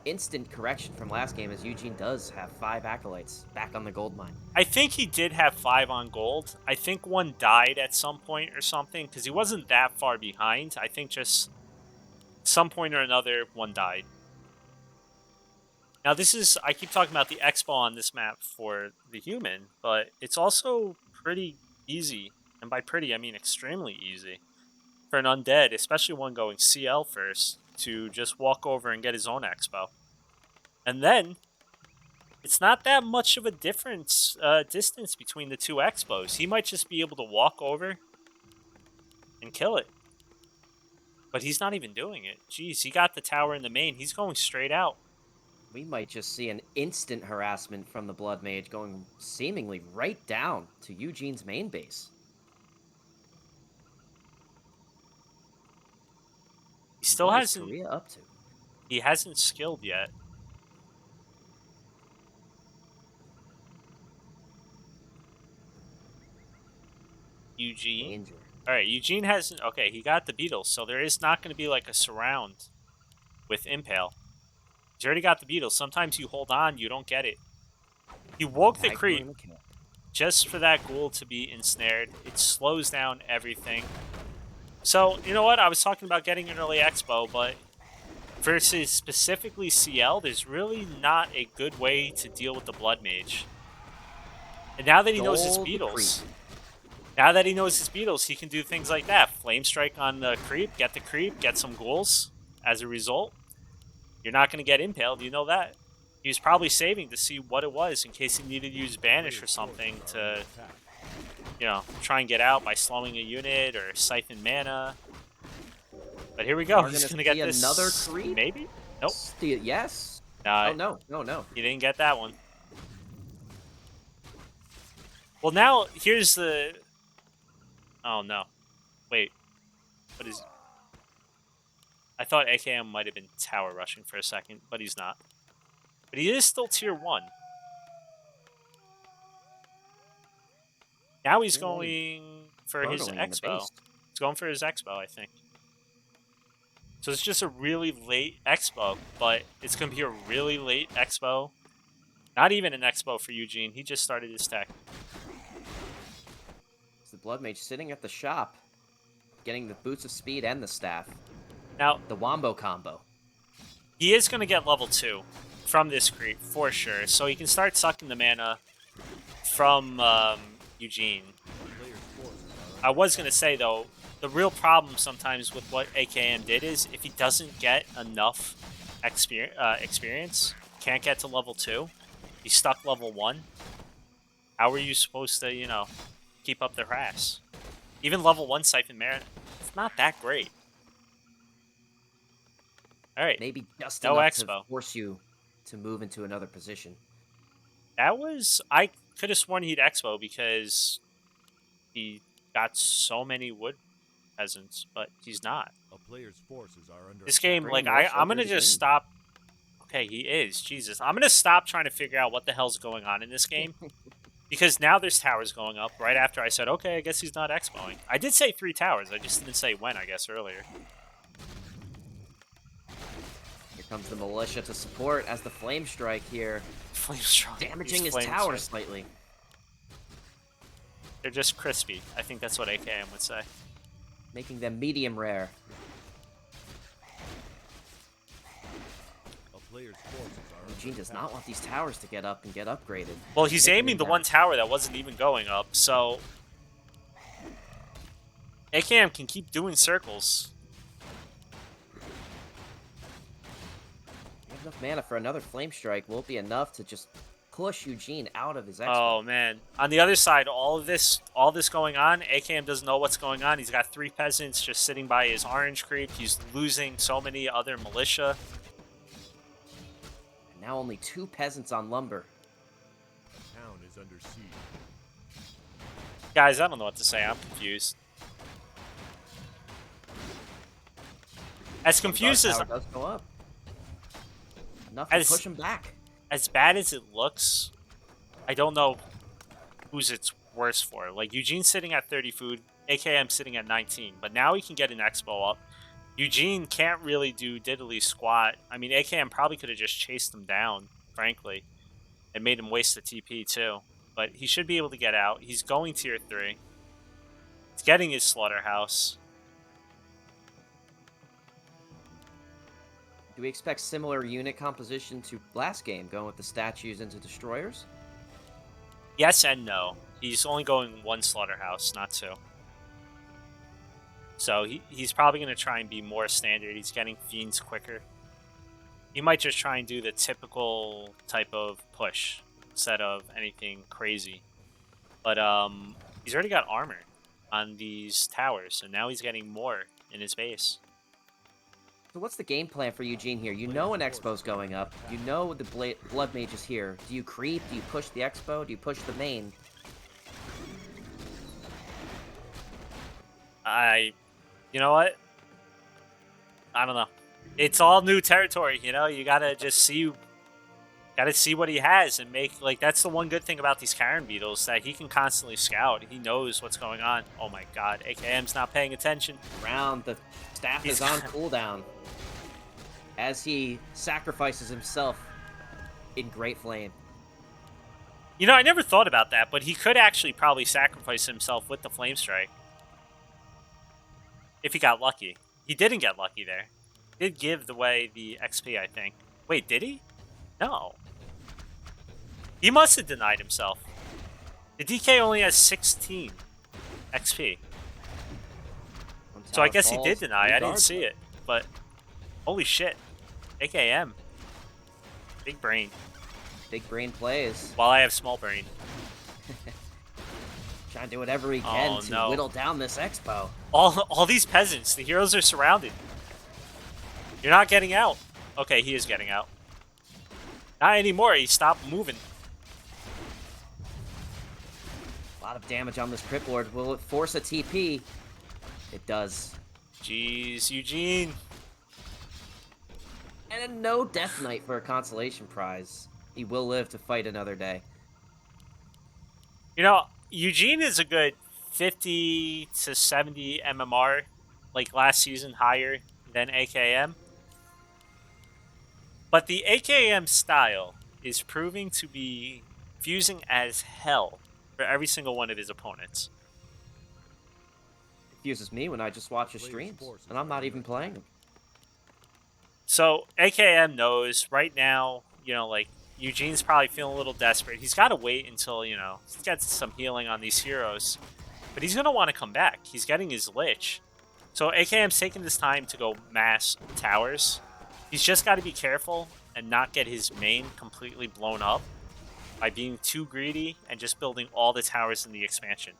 instant correction from last game, as Eugene does have 5 acolytes back on the gold mine. I think he did have 5 on gold. I think one died at some point or something, because he wasn't that far behind. I think just some point or another, one died. Now this is, I keep talking about the expo on this map for the human, but it's also pretty easy. And by pretty, I mean extremely easy. For an undead, especially one going CL first, to just walk over and get his own expo. And then, it's not that much of a difference, distance between the 2 expos. He might just be able to walk over and kill it. But he's not even doing it. Jeez, he got the tower in the main. He's going straight out. We might just see an instant harassment from the Blood Mage going seemingly right down to Eugene's main base. He still What is hasn't. Korea up to? He hasn't skilled yet. Eugene. Danger. All right, Eugene hasn't. Okay, he got the beetles, so there is not going to be like a surround with Impale. He's already got the beetles. Sometimes you hold on, you don't get it. He woke the creep just for that ghoul to be ensnared. It slows down everything. So, you know what? I was talking about getting an early expo, but versus specifically CL, there's really not a good way to deal with the Blood Mage. And now that he knows his beetles, he can do things like that. Flame Strike on the creep, get some ghouls. As a result, you're not going to get impaled, you know that. He was probably saving to see what it was in case he needed to use Banish or something to, you know, try and get out by slowing a unit or siphon mana. But here we go. He's going to get this. Another creep? Maybe? Nope. Yes. Oh, no. He didn't get that one. Well, now, here's the... Oh, no. Wait. What is... I thought AKM might have been tower rushing for a second, but he's not. But he is still tier 1. Now he's going for his expo. He's going for his expo, I think. So it's just a really late expo, but it's going to be a really late expo. Not even an expo for Eugene. He just started his tech. It's the Blood Mage sitting at the shop, getting the boots of speed and the staff. Now, the Wombo combo. He is going to get level 2 from this creep, for sure. So he can start sucking the mana from Eugene. I was going to say, though, the real problem sometimes with what AKM did is if he doesn't get enough experience, can't get to level 2, he's stuck level 1, how are you supposed to, you know, keep up the harass? Even level 1 Siphon Merit, it's not that great. Alright. Maybe just no enough expo. To force you to move into another position. That was... I could have sworn he'd expo because he got so many wood peasants, but he's not. A player's forces are under this game, like, I'm going to just stop... Okay, he is. Jesus. I'm going to stop trying to figure out what the hell's going on in this game. Because now there's towers going up right after I said, okay, I guess he's not expoing. I did say 3 towers. I just didn't say when, I guess, earlier. Here comes the militia to support as the Flame Strike here. Flame Strike. Damaging his tower slightly. They're just crispy. I think that's what AKM would say. Making them medium rare. Eugene does not want these towers to get up and get upgraded. Well, he's aiming the one tower that wasn't even going up, so... AKM can keep doing circles. Enough mana for another Flame Strike won't be enough to just push Eugene out of his expo. Oh, man. On the other side, all this going on, AKM doesn't know what's going on. He's got 3 peasants just sitting by his orange creep. He's losing so many other militia. Now only 2 peasants on lumber. The town is under siege. Guys, I don't know what to say. I'm confused. As confused as... Does go up. Enough to push him back. As bad as it looks, I don't know who's it's worse for. Like, Eugene's sitting at 30 food, AKM sitting at 19. But now he can get an expo up. Eugene can't really do diddly squat. I mean, AKM probably could have just chased him down, frankly, and made him waste the TP too. But he should be able to get out. He's going tier 3. He's getting his slaughterhouse. Do we expect similar unit composition to last game, going with the statues into destroyers? Yes and no. He's only going 1 slaughterhouse, not 2. So he's probably going to try and be more standard. He's getting fiends quicker. He might just try and do the typical type of push instead of anything crazy. But he's already got armor on these towers, and now he's getting more in his base. So what's the game plan for Eugene here? You know an Expo's going up. You know the Blood Mage is here. Do you creep? Do you push the Expo? Do you push the main? You know what? I don't know. It's all new territory, you know? You gotta just see what he has and make, like, that's the one good thing about these Karen Beetles, that he can constantly scout. He knows what's going on. Oh my god, AKM's not paying attention. Round, the staff is on cooldown as he sacrifices himself in Great Flame. You know, I never thought about that, but he could actually probably sacrifice himself with the Flame Strike. If he got lucky. He didn't get lucky there. He did give away the XP, I think. Wait, did he? No. He must have denied himself. The DK only has 16 XP. So I guess he did deny. I didn't see it. But, holy shit. AKM. Big brain. Big brain plays. While I have small brain. Trying to do whatever he can to whittle down this Expo. All these peasants, the heroes are surrounded. You're not getting out. Okay, he is getting out. Not anymore, he stopped moving. A lot of damage on this Crypt Lord. Will it force a TP? It does. Jeez, Eugene. And no Death Knight for a consolation prize. He will live to fight another day. You know, Eugene is a good 50 to 70 MMR, like last season, higher than AKM. But the AKM style is proving to be fusing as hell for every single one of his opponents. It fuses me when I just watch his streams, and I'm not even playing him. So AKM knows right now, you know, like, Eugene's probably feeling a little desperate. He's got to wait until, you know, he gets some healing on these heroes. But he's going to want to come back. He's getting his Lich. So AKM's taking this time to go mass towers. He's just got to be careful and not get his main completely blown up by being too greedy and just building all the towers in the expansion.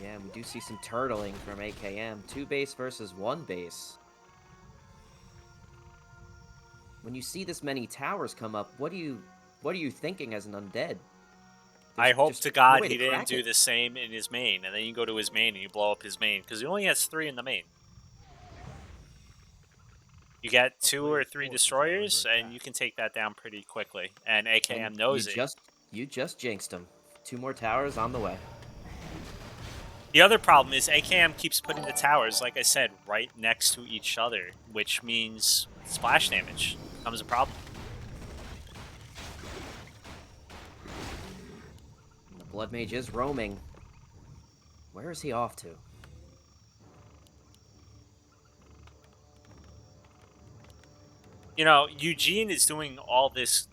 Yeah, we do see some turtling from AKM. 2 base versus 1 base. When you see this many towers come up, what are you thinking as an undead? I hope to God he didn't do the same in his main, and then you go to his main and you blow up his main, because he only has 3 in the main. You get 2 or 3 destroyers, and you can take that down pretty quickly, and AKM knows it. You just jinxed him. 2 more towers on the way. The other problem is AKM keeps putting the towers, like I said, right next to each other, which means splash damage becomes a problem. The Blood Mage is roaming. Where is he off to? You know, Eugene is doing all this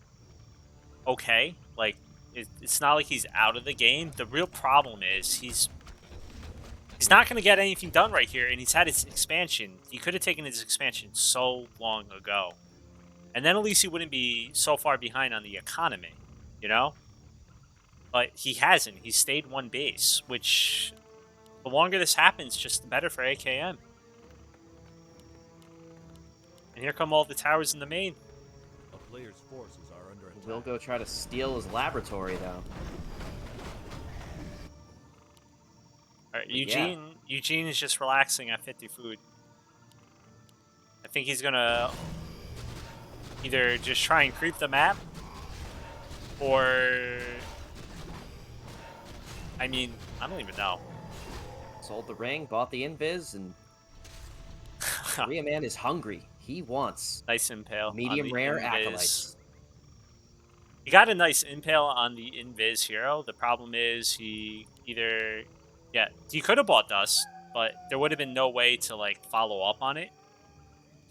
okay. Like, it's not like he's out of the game. The real problem is he's not going to get anything done right here, and he's had his expansion. He could have taken his expansion so long ago. And then at least he wouldn't be so far behind on the economy, you know? But he hasn't. He's stayed 1 base, which the longer this happens, just the better for AKM. And here come all the towers in the main. A player's forces are under attack. We'll go try to steal his laboratory, though. All right, Eugene is just relaxing at 50 food. I think he's gonna either just try and creep the map, or I mean, I don't even know. Sold the ring, bought the invis, and AngryKoreaMan is hungry. He wants Nice impale on medium the rare invis. acolytes. He got a nice impale on the invis hero. The problem is he either, yeah, he could have bought dust, but there would have been no way to like follow up on it,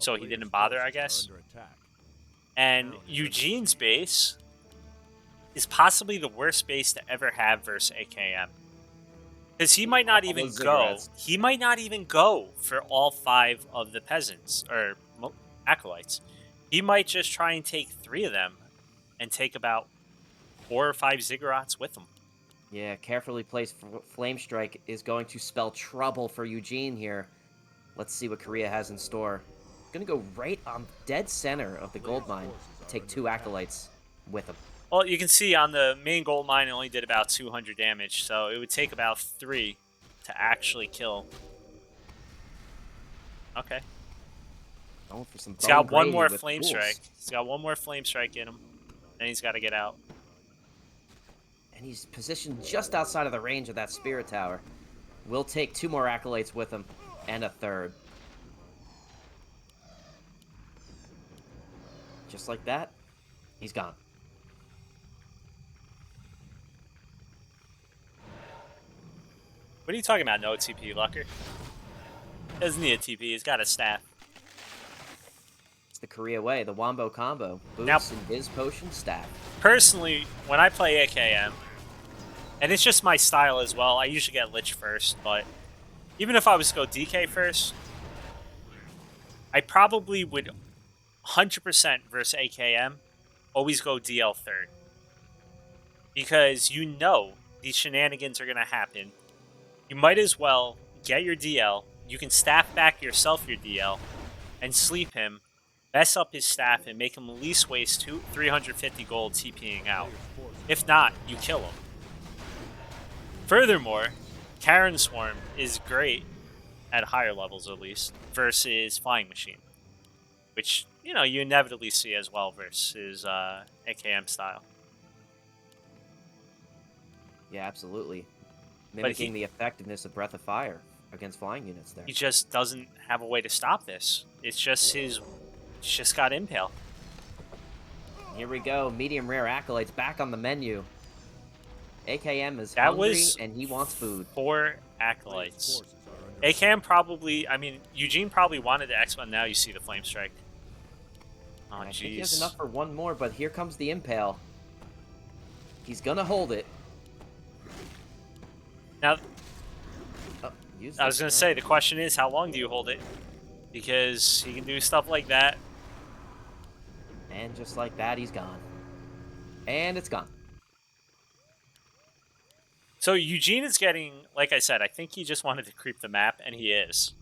A so he player's didn't bother, I forces are guess. under attack. And Town is under Eugene's siege. base is possibly the worst base to ever have versus AKM. Because he might not All even those go. ziggurats. He might not even go for all 5 of the peasants or acolytes. He might just try and take 3 of them and take about 4 or 5 ziggurats with him. Yeah, carefully placed flame strike is going to spell trouble for Eugene here. Let's see what Korea has in store. Gonna go right on dead center of the gold mine. Take 2 acolytes with him. Well, you can see on the main gold mine, it only did about 200 damage, so it would take about 3 to actually kill. Okay. Going for some He's got bone one gravy more with flame ghouls. strike. He's got one more flame strike in him. Then he's got to get out. And he's positioned just outside of the range of that spirit tower. We'll take 2 more acolytes with him, and a 3rd. Just like that, he's gone. What are you talking about? No TP, Lucker? Doesn't need a TP. He's got a staff. It's the Korea way, the Wombo combo. Boots Now- and his potion staff. Personally, when I play AKM, and it's just my style as well, I usually get Lich first, but even if I was to go DK first, I probably would 100% versus AKM always go DL third. Because you know these shenanigans are going to happen. You might as well get your DL. You can staff back yourself your DL and sleep him, mess up his staff, and make him at least waste 350 gold TPing out. If not, you kill him. Furthermore, Karen Swarm is great at higher levels at least versus Flying Machine, which you know you inevitably see as well versus AKM style. Yeah, absolutely. But Mimicking the effectiveness of Breath of Fire against flying units there. He just doesn't have a way to stop this. It's just his. It's just got impale. Here we go. Medium rare acolytes back on the menu. AKM is That hungry was and he wants food. 4 acolytes. Forces are under AKM probably. I mean, Eugene probably wanted the X1. Now you see the flame strike. Oh I think he has jeez. enough for one more, but here comes the impale. He's gonna hold it. Now Oh, use I was this. gonna say the question is how long do you hold it? Because he can do stuff like that. And just like that, he's gone. And it's gone. So Eugene is getting, like I said, I think he just wanted to creep the map, and he is.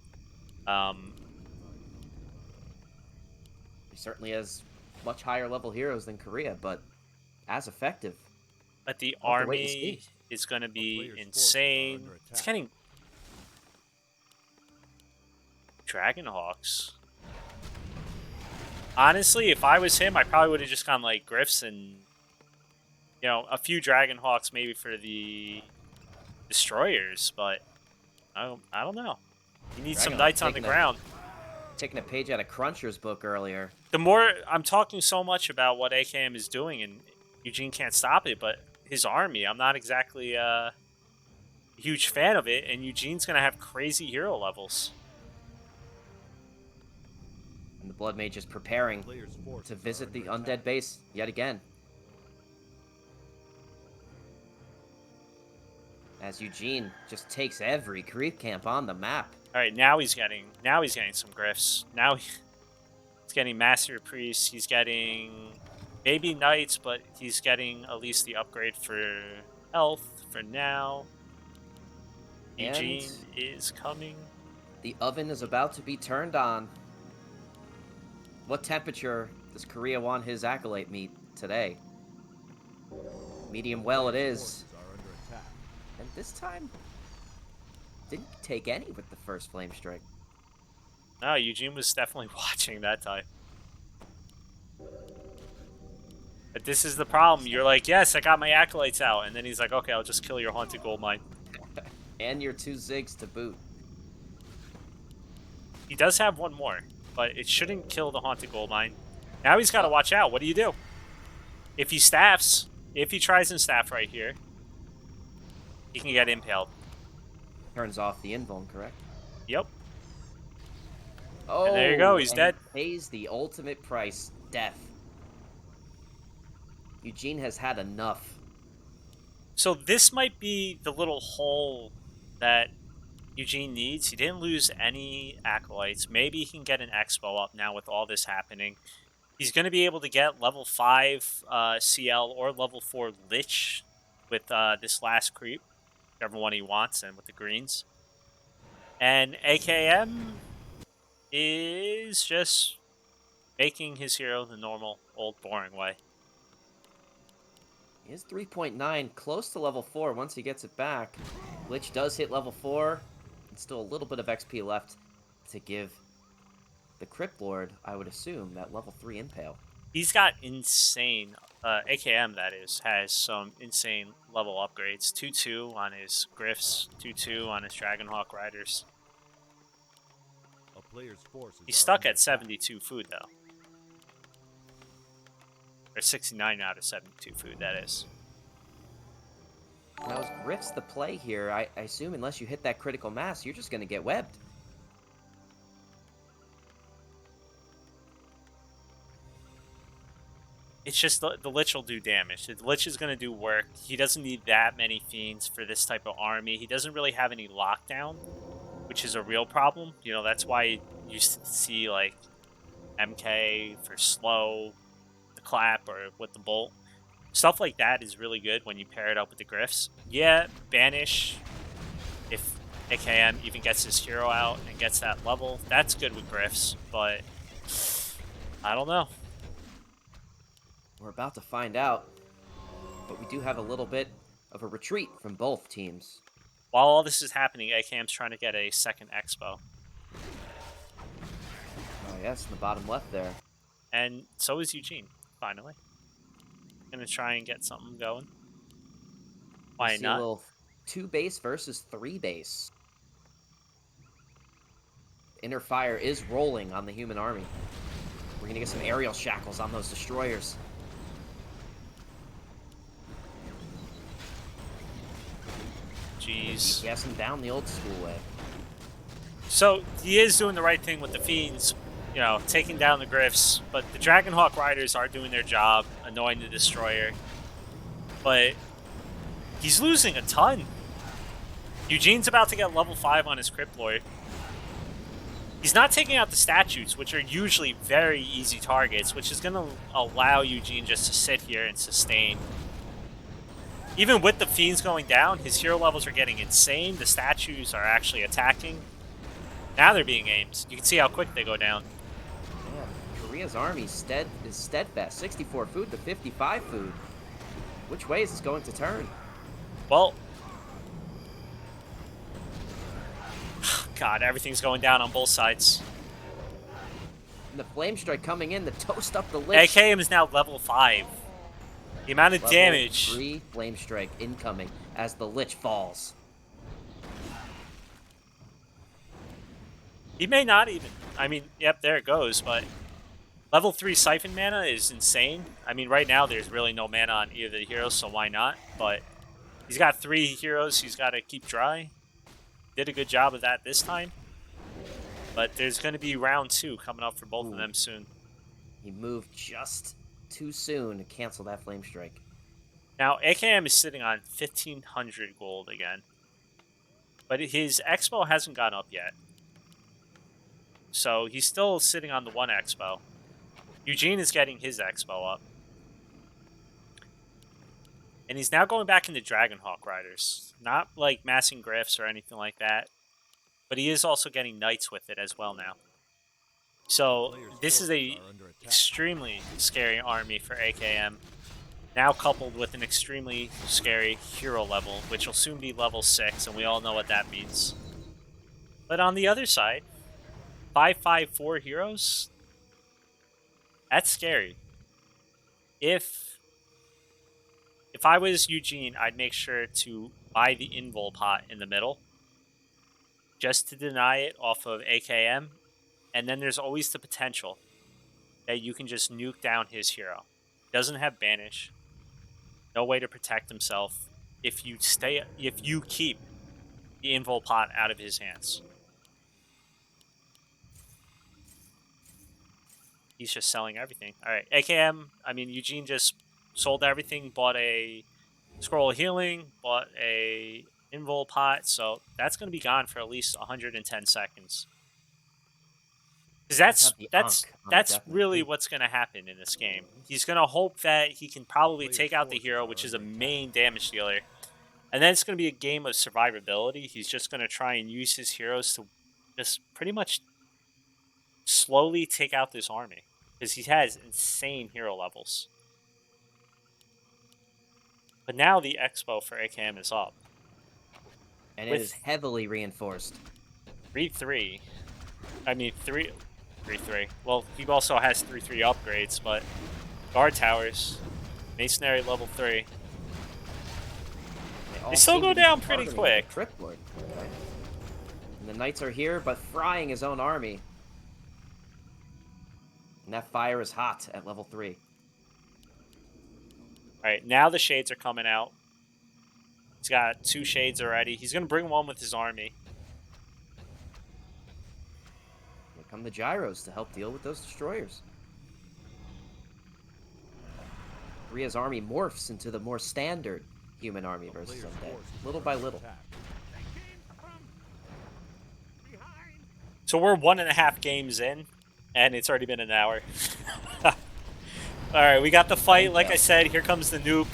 He certainly has much higher level heroes than Korea, but as effective. But the We'll have to wait and army see. is going to be player's forces are insane. under It's attack. getting Dragonhawks. Honestly, if I was him, I probably would have just gone like Griffs and a few Dragonhawks maybe for the destroyers. But I don't know. You need some Dragonhawk knights on the taking a- ground. Taking a page out of Cruncher's book earlier. The more I'm talking so much about what AKM is doing, and Eugene can't stop it, but his army, I'm not exactly a huge fan of it, and Eugene's going to have crazy hero levels. And the Blood Mage is preparing player's forces to are visit the under undead base yet again. As Eugene just takes every creep camp on the map. All right, now he's getting some griffs. Now he's getting Master Priests. He's getting maybe Knights, but he's getting at least the upgrade for health for now. And- Eugene is coming. The oven is about to be turned on. What temperature does Korea want his acolyte meat today? Medium well it is. forces are under attack. And this time, didn't take any with the first flame strike. No, Eugene was definitely watching that time. But this is the problem. You're like, yes, I got my acolytes out. And then he's like, okay, I'll just kill your haunted gold mine. And your 2 Zigs to boot. He does have one more, but it shouldn't kill the Haunted Goldmine. Now he's got to watch out. What do you do? If he staffs, if he tries and staff right here, he can get impaled. Turns off the invuln, correct? Yep. Oh, And there you go, he's and dead. he pays the ultimate price, death. Eugene has had enough. So this might be the little hole that Eugene needs. He didn't lose any acolytes. Maybe he can get an expo up now with all this happening. He's going to be able to get level 5 CL or level 4 Lich with this last creep, whichever one he wants, and with the greens. And AKM is just making his hero the normal, old, boring way. He is 3.9, close to level 4 once he gets it back. Lich does hit level 4. And still a little bit of XP left to give the Crypt Lord, I would assume, that level 3 impale. He's got insane, AKM that is, has some insane level upgrades. 2-2 on his Griffs, 2-2 on his Dragonhawk Riders. A player's forces He's are stuck under at 72 food, though. Or 69 out of 72 food, that is. Now, is Griff's the play here? I assume unless you hit that critical mass, you're just going to get webbed. It's just the Lich will do damage. The Lich is going to do work. He doesn't need that many Fiends for this type of army. He doesn't really have any lockdown, which is a real problem. You know, that's why you used to see, like, MK for slow, the clap, or with the bolt. Stuff like that is really good when you pair it up with the Griffs. Yeah, banish if AKM even gets his hero out and gets that level. That's good with Griffs, but I don't know. We're about to find out, but we do have a little bit of a retreat from both teams. While all this is happening, AKM's trying to get a second expo. Oh yes, in the bottom left there. And so is Eugene, finally. Gonna try and get something going. Why We see not? A little 2 base versus 3 base. Inner fire is rolling on the human army. We're gonna get some aerial shackles on those destroyers. Jeez. Yes, him down the old school way. So he is doing the right thing with the Fiends, you know, taking down the Griffs, but the Dragonhawk Riders are doing their job, annoying the Destroyer. But he's losing a ton. Eugene's about to get level 5 on his Crypt Lord. He's not taking out the statues, which are usually very easy targets, which is going to allow Eugene just to sit here and sustain. Even with the Fiends going down, his hero levels are getting insane. The statues are actually attacking. Now they're being aimed. You can see how quick they go down. Yeah, Korea's army is steadfast. 64 food to 55 food. Which way is this going to turn? Well, God, everything's going down on both sides. And the flame strike coming in to toast up the Lich. AKM is now level 5. The amount of Level damage. 3 flame strike incoming as the Lich falls. He may not even. I mean, yep, there it goes, but level 3 Siphon mana is insane. I mean, right now there's really no mana on either of the heroes, so why not? But he's got 3 heroes he's got to keep dry. Did a good job of that this time. But there's going to be round 2 coming up for both of them soon. He moved just too soon to cancel that flame strike. Now, AKM is sitting on 1,500 gold again. But his expo hasn't gone up yet. So he's still sitting on the 1 expo. Eugene is getting his expo up. And he's now going back into Dragonhawk Riders. Not like massing Griffs or anything like that. But he is also getting Knights with it as well now. So this is a extremely scary army for AKM. Now coupled with an extremely scary hero level, which will soon be level 6, and we all know what that means. But on the other side, 5/5/4 heroes, that's scary. If I was Eugene, I'd make sure to buy the invul pot in the middle, just to deny it off of AKM, and then there's always the potential that you can just nuke down his hero. Doesn't have banish, no way to protect himself if you keep the invul pot out of his hands. He's just selling everything. All right, AKM. I mean, Eugene just sold everything, bought a scroll of healing, bought a invul pot, so that's going to be gone for at least 110 seconds. Because that's really what's going to happen in this game. He's going to hope that he can probably take out the hero, which is a main damage dealer, and then it's going to be a game of survivability. He's just going to try and use his heroes to just pretty much slowly take out this army, because he has insane hero levels. But now the expo for AKM is up. And it is heavily reinforced. 3-3. I mean, 3-3. Well, he also has 3-3 upgrades, but guard towers, masonry level 3. They still go down pretty quick. Tripward. Okay. And the knights are here, but frying his own army. And that fire is hot at level 3. Alright, now the shades are coming out. He's got 2 shades already. He's going to bring one with his army. Here come the gyros to help deal with those destroyers. Korea's army morphs into the more standard human army versus undead, little by little. So we're 1.5 games in, and it's already been an hour. Alright, we got the fight. Like I said, here comes the nuke.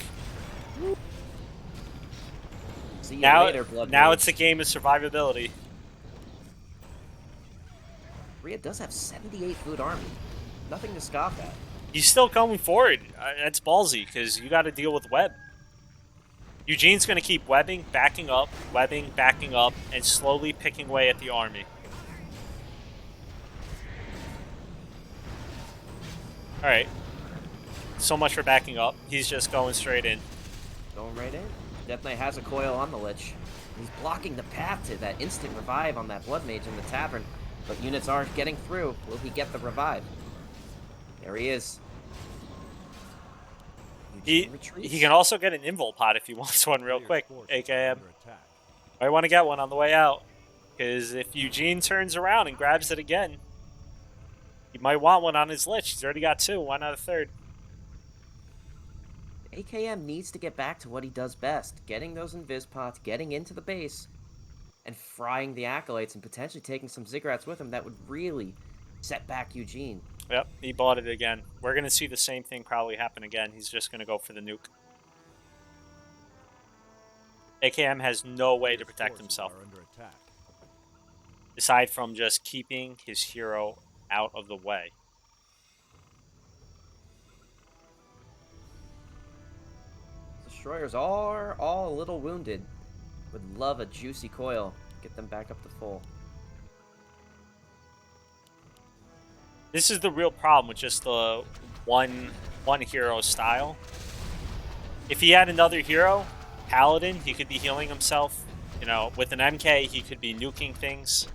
See you later, Blood now Mage. it's a game of survivability. Korea does have 78 food army. Nothing to scoff at. He's still going forward. That's ballsy, because you got to deal with web. Eugene's going to keep webbing, backing up, and slowly picking away at the army. Alright. So much for backing up. He's just going straight in. Going right in. Death Knight has a coil on the Lich. He's blocking the path to that instant revive on that Blood Mage in the tavern. But units aren't getting through. Will he get the revive? There he is. He can also get an invul pot if he wants one real quick, AKM. I want to get one on the way out. Because if Eugene turns around and grabs it again, he might want one on his Lich. He's already got 2. Why not a 3rd? AKM needs to get back to what he does best. Getting those invis pots, getting into the base, and frying the acolytes and potentially taking some ziggurats with him. That would really set back Eugene. Yep, he bought it again. We're going to see the same thing probably happen again. He's just going to go for the nuke. AKM has no way to protect himself. Aside from just keeping his hero out of the way. Destroyers are all a little wounded. Would love a juicy coil. Get them back up to full. This is the real problem with just the one hero style. If he had another hero, Paladin, he could be healing himself. You know, with an MK, he could be nuking things.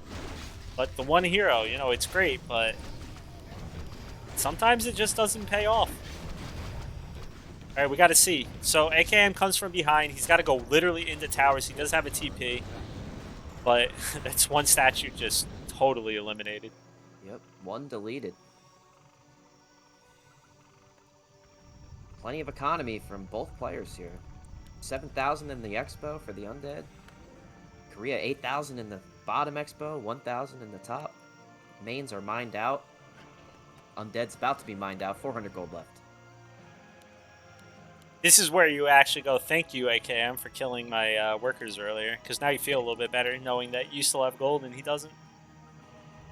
But the one hero, you know, it's great, but sometimes it just doesn't pay off. Alright, we got to see. So AKM comes from behind. He's got to go literally into towers. He does have a TP. But that's one statue just totally eliminated. Yep, 1 deleted. Plenty of economy from both players here. 7,000 in the expo for the undead. Korea 8,000 in the bottom expo, 1,000 in the top. Mains are mined out. Undead's about to be mined out, 400 gold left. This is where you actually go, thank you, AKM, for killing my workers earlier. Because now you feel a little bit better knowing that you still have gold and he doesn't.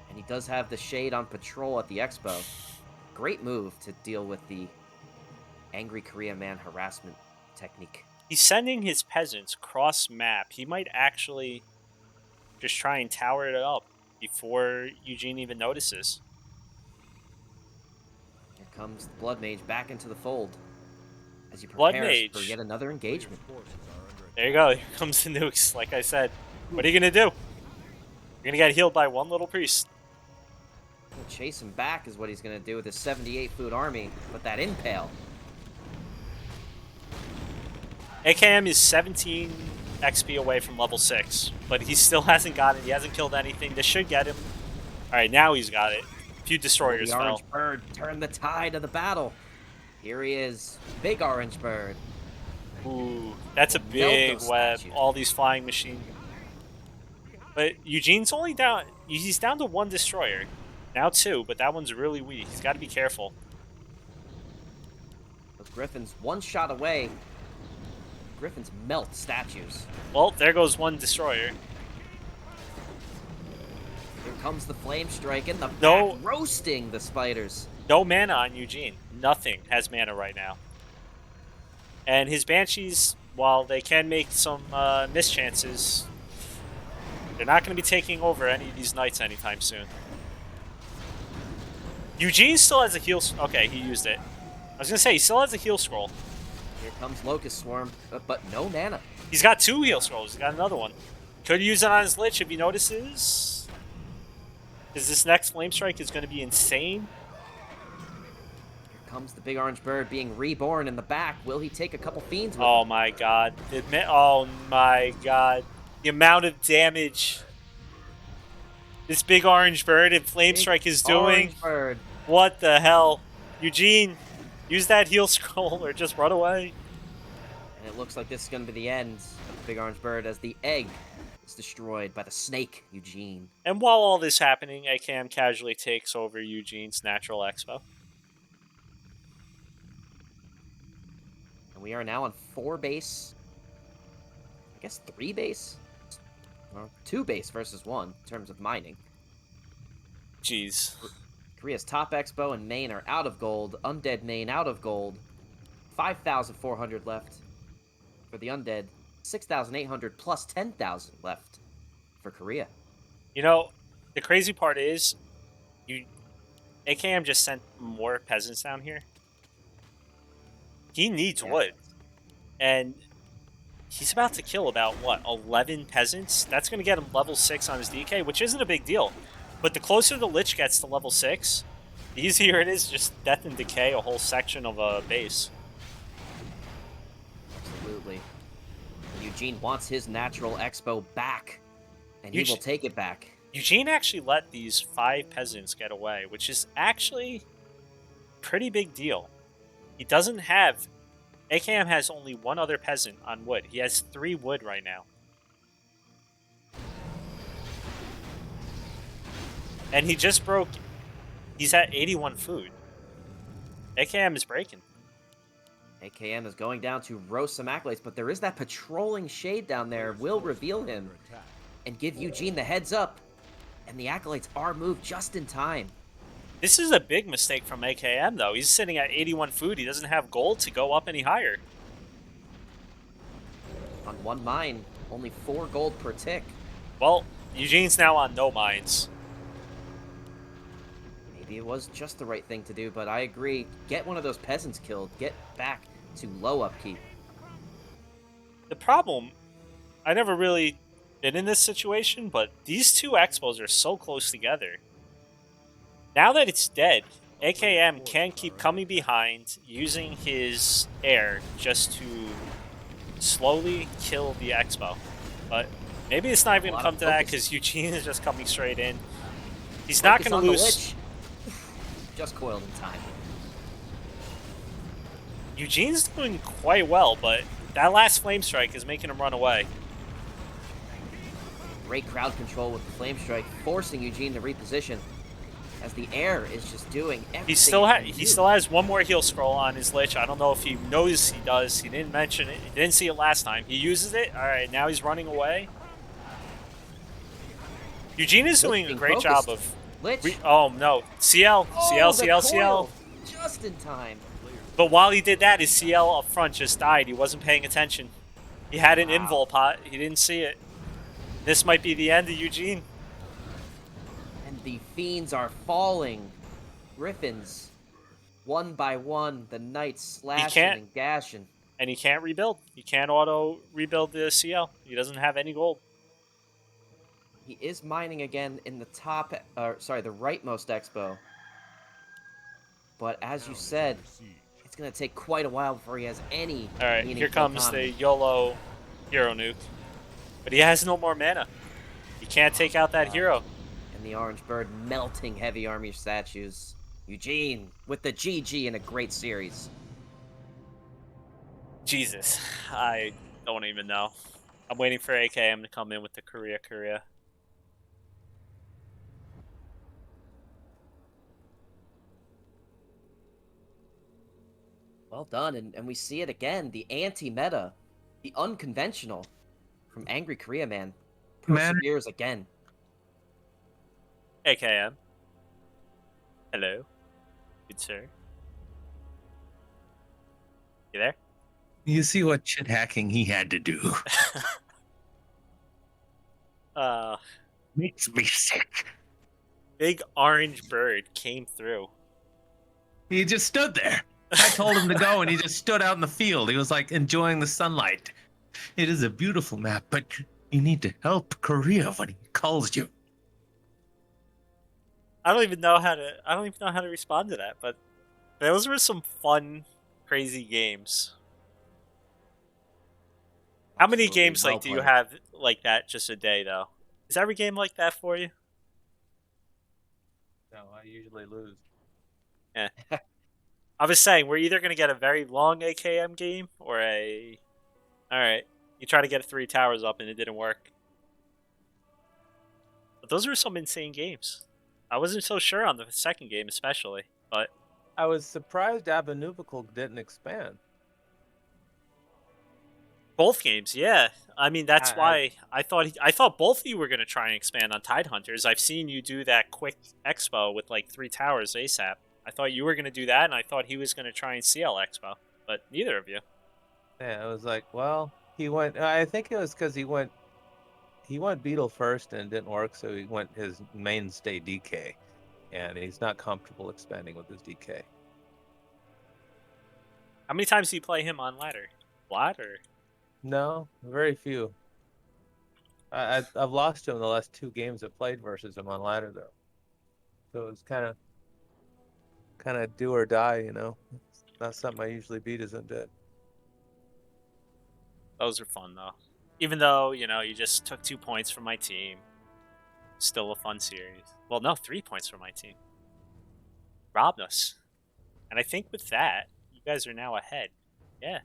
And he does have the Shade on patrol at the expo. Great move to deal with the AngryKoreaMan harassment technique. He's sending his peasants cross map. He might actually just try and tower it up before Eugene even notices. Here comes the Blood Mage back into the fold. As you Blood prepare Mage. for yet another engagement. There you go. Here comes the nukes, like I said. What are you going to do? You're gonna get healed by one little priest. Chase him back is what he's going to do with his 78 food army. But that impale. AKM is 17 XP away from level 6, but he still hasn't got it. He hasn't killed anything. This should get him. All right, now he's got it. A few destroyers The orange fell. bird turned the tide of the battle. Here he is, big orange bird. Ooh, that's a big those web. statues. All these flying machines. But Eugene's only down. He's down to 1 destroyer. Now 2, but that one's really weak. He's got to be careful. Those griffins one shot away. Griffins melt statues. Well, there goes 1 destroyer. Here comes the flame strike in the No. back, roasting the spiders. No mana on Eugene. Nothing has mana right now. And his Banshees, while they can make some mischances, they're not going to be taking over any of these knights anytime soon. Eugene still has a heal... Okay, he used it. I was going to say, he still has a heal scroll. Here comes Locust Swarm, but no mana. He's got 2 heal scrolls. He's got another one. Could use it on his Lich if he notices. Because this next Flame Strike is going to be insane. Here comes the big orange bird being reborn in the back. Will he take a couple fiends with Oh him? my god. Oh my god. The amount of damage this big orange bird and Flame Big Strike is doing. Orange bird. What the hell? Eugene, use that heal scroll or just run away. And it looks like this is going to be the end of the big orange bird as the egg is destroyed by the snake, Eugene. And while all this happening, AKM casually takes over Eugene's natural expo. And we are now on 4 base. I guess 3 base? Or 2 base versus 1 in terms of mining. Jeez. Korea's top expo and main are out of gold. Undead main out of gold. 5,400 left for the undead. 6,800 plus 10,000 left for Korea. You know, the crazy part is, AKM just sent more peasants down here. He needs wood. And he's about to kill about, what, 11 peasants? That's going to get him level 6 on his DK, which isn't a big deal. But the closer the Lich gets to level 6, the easier it is just death and decay a whole section of a base. Absolutely. Eugene wants his natural expo back, and he will take it back. Eugene actually let these 5 peasants get away, which is actually a pretty big deal. He doesn't have... AKM has only 1 other peasant on wood. He has 3 wood right now. And he just broke... He's at 81 food. AKM is breaking. AKM is going down to roast some acolytes, but there is that patrolling shade down there. Will reveal him and give Eugene the heads up. And the acolytes are moved just in time. This is a big mistake from AKM, though. He's sitting at 81 food. He doesn't have gold to go up any higher. On 1 mine, only 4 gold per tick. Well, Eugene's now on no mines. Maybe it was just the right thing to do, but I agree. Get one of those peasants killed. Get back to low upkeep. The problem, I never really been in this situation, but these 2 expos are so close together. Now that it's dead, AKM can keep coming behind, using his air just to slowly kill the expo. But maybe it's not even going to come to that because Eugene is just coming straight in. He's not going to lose... Just coiled in time. Eugene's doing quite well, but that last flame strike is making him run away. Great crowd control with the flame strike, forcing Eugene to reposition. As the air is just doing everything. He still has 1 more heal scroll on his Lich. I don't know if he knows he does. He didn't mention it. He didn't see it last time. He uses it. All right, now he's running away. Eugene is doing a great job of... Lich. Oh, no. CL. CL, CL, CL. Just in time. But while he did that, his CL up front just died. He wasn't paying attention. He had an invul pot. He didn't see it. This might be the end of Eugene. And the fiends are falling. Griffins. 1 by 1, the knights slashing and gashing. And he can't rebuild. He can't auto rebuild the CL. He doesn't have any gold. He is mining again in the top, sorry, the rightmost expo. But as you Town is said, under siege. it's going to take quite a while before he has any All right, meaningful here comes economy. the YOLO hero nuke. But he has no more mana. He can't take out that Wow. hero. And the orange bird melting heavy army statues. Eugene with the GG in a great series. Jesus, I don't even know. I'm waiting for AKM to come in with the Korea. Well done, and we see it again. The anti-meta, the unconventional from AngryKoreaMan perseveres again. AKM. Hello. Good sir. You there? You see what shit hacking he had to do. Makes me sick. Big orange bird came through. He just stood there. I told him to go, and he just stood out in the field. He was like enjoying the sunlight. It is a beautiful map, but you need to help Korea when he calls you. I don't even know how to respond to that, but those were some fun, crazy games. How many Absolutely games well do you played. have like that just a day though? Is every game like that for you? No, I usually lose. I was saying we're either gonna get a very long AKM game or a. All right, you try to get 3 towers up and it didn't work. But those were some insane games. I wasn't so sure on the second game, especially, but I was surprised auabnaEugene didn't expand. both games, yeah. I mean, that's I- why I thought both of you were gonna try and expand on Tidehunters. I've seen you do that quick expo with like 3 towers ASAP. I thought you were gonna do that, and I thought he was gonna try and CL expo, but neither of you. Yeah, I was like, well, he went. I think it was because he went Beetle first and it didn't work, so he went his mainstay DK, and he's not comfortable expanding with his DK. How many times do you play him on ladder? Ladder? No, very few. I've lost to him the last 2 games I've played versus him on ladder though, so it's kind of do or die, you know. It's not something I usually beat as undead. Those are fun though. Even though you just took 2 points from my team, still a fun series. Well, no, 3 points from my team. Robbed us, and I think with that, you guys are now ahead. Yeah.